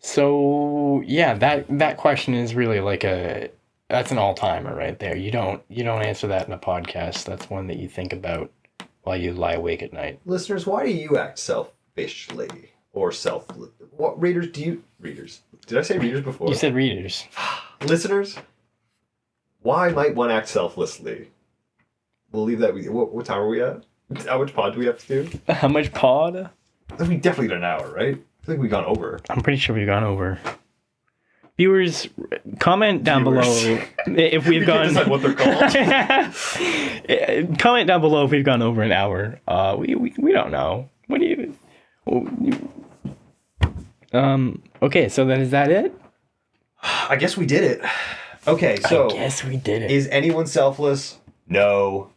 S2: So yeah, that question is really like that's an all-timer right there. You don't answer that in a podcast. That's one that you think about while you lie awake at night.
S1: Listeners, why do you act selfishly or what readers? Did I say readers before?
S2: You said readers.
S1: Listeners, why might one act selflessly? We'll leave that with you. What time are we at? How much pod do we have to do?
S2: How much pod?
S1: We definitely did an hour, right? I think we've gone over.
S2: I'm pretty sure we've gone over. Viewers, comment down below if we've gone.
S1: Decide what they're called.
S2: Comment down below if we've gone over an hour. We don't know. What do you? Okay, so then is that it?
S1: I guess we did it. Okay, so
S2: I guess we did it.
S1: Is anyone selfless? No.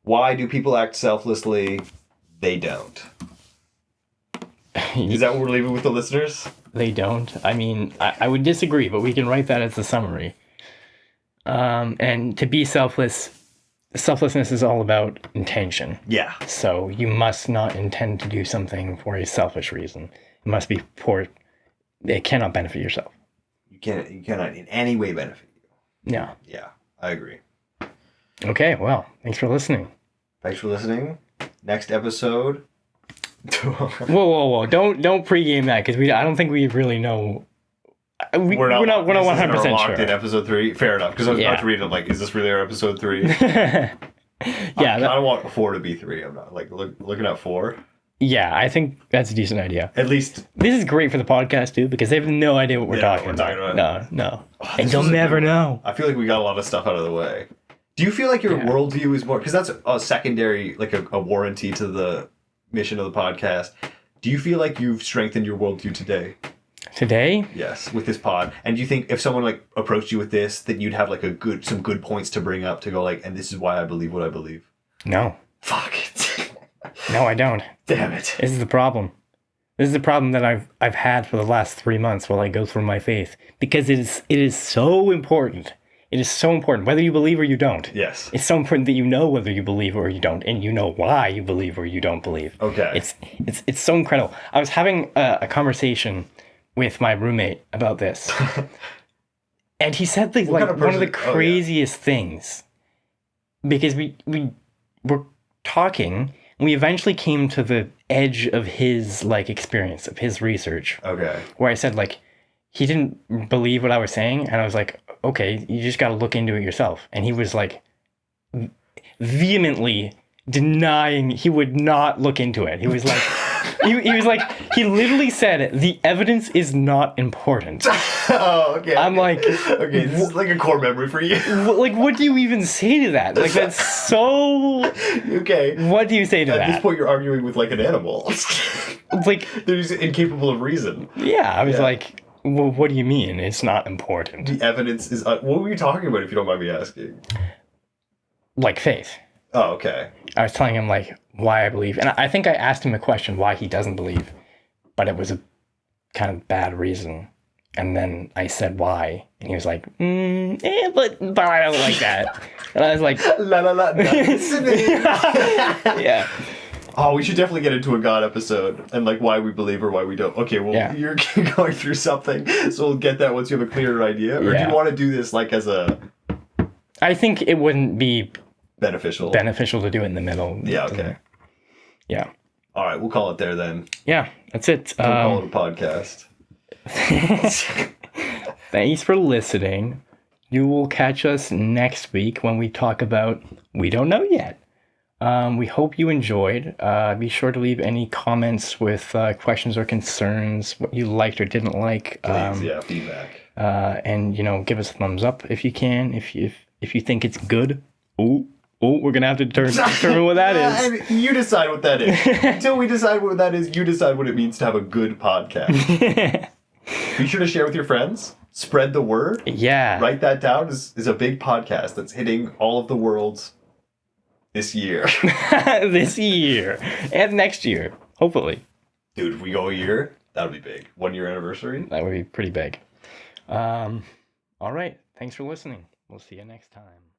S1: Why do people act selflessly? They don't. Is that what we're leaving with the listeners?
S2: They don't. I mean, I would disagree, but we can write that as a summary. And to be selflessness is all about intention.
S1: Yeah.
S2: So you must not intend to do something for a selfish reason. It must be it cannot benefit yourself.
S1: You cannot in any way benefit you.
S2: Yeah.
S1: Yeah, I agree.
S2: Okay, well, thanks for listening.
S1: Thanks for listening. Next episode.
S2: Whoa! Don't pregame that because I don't think we really know we're not 100%
S1: locked
S2: sure.
S1: in episode 3. Fair enough, because I was about to read it. I'm like, is this really our episode 3?
S2: Yeah,
S1: I kind of want 4 to be 3. I'm not like looking at 4.
S2: Yeah, I think that's a decent idea.
S1: At least
S2: this is great for the podcast too, because they have no idea what we're talking about. No. And they'll never know.
S1: I feel like we got a lot of stuff out of the way. Do you feel like your worldview is more, because that's a secondary, like a warranty to the mission of the podcast. Do you feel like you've strengthened your worldview today?
S2: Today?
S1: Yes, with this pod. And do you think if someone like approached you with this, that you'd have like some good points to bring up to go like, and this is why I believe what I believe?
S2: No.
S1: Fuck it.
S2: No, I don't.
S1: Damn it.
S2: This is the problem. This is the problem that I've had for the last 3 months while I go through my faith. Because it is so important. It is so important, whether you believe or you don't.
S1: Yes.
S2: It's so important that you know whether you believe or you don't, and you know why you believe or you don't believe.
S1: Okay.
S2: It's so incredible. I was having a conversation with my roommate about this. And he said like one of the craziest things. Because we were talking, and we eventually came to the edge of his like experience, of his research.
S1: Okay.
S2: Where I said like, he didn't believe what I was saying, and I was like, okay, you just got to look into it yourself. And he was like vehemently denying he would not look into it. He was like, he was like, he literally said, the evidence is not important.
S1: Oh, okay.
S2: I'm like,
S1: okay, this is like a core memory for you.
S2: Like, what do you even say to that? Like, that's so...
S1: Okay.
S2: What do you say to that?
S1: At this point, you're arguing with like an animal.
S2: It's like...
S1: They're just incapable of reason.
S2: Yeah, I was like... Well, what do you mean? It's not important.
S1: The evidence is... what were you talking about, if you don't mind me asking?
S2: Like faith.
S1: Oh, okay.
S2: I was telling him, like, why I believe. And I think I asked him a question why he doesn't believe. But it was a kind of bad reason. And then I said why. And he was like, but I don't like that. And I was like...
S1: La la la.
S2: Yeah.
S1: Oh, we should definitely get into a God episode and like why we believe or why we don't. Okay, well, you're going through something, so we'll get that once you have a clearer idea. Or do you want to do this like as a...
S2: I think it wouldn't be
S1: beneficial
S2: to do it in the middle.
S1: Yeah, okay.
S2: Yeah.
S1: All right, we'll call it there then.
S2: Yeah, that's it.
S1: Don't call it a podcast.
S2: Thanks for listening. You will catch us next week when we talk about We Don't Know Yet. We hope you enjoyed. Be sure to leave any comments with questions or concerns, what you liked or didn't like.
S1: Please, feedback.
S2: And give us a thumbs up if you can. If you think it's good. Oh, we're gonna have to determine what that is.
S1: You decide what that is. Until we decide what that is, you decide what it means to have a good podcast. Be sure to share with your friends. Spread the word.
S2: Yeah.
S1: Write that down. Is a big podcast that's hitting all of the worlds this year.
S2: This year. And next year. Hopefully.
S1: Dude, if we go a year, that'll be big. 1 year anniversary.
S2: That would be pretty big. All right. Thanks for listening. We'll see you next time.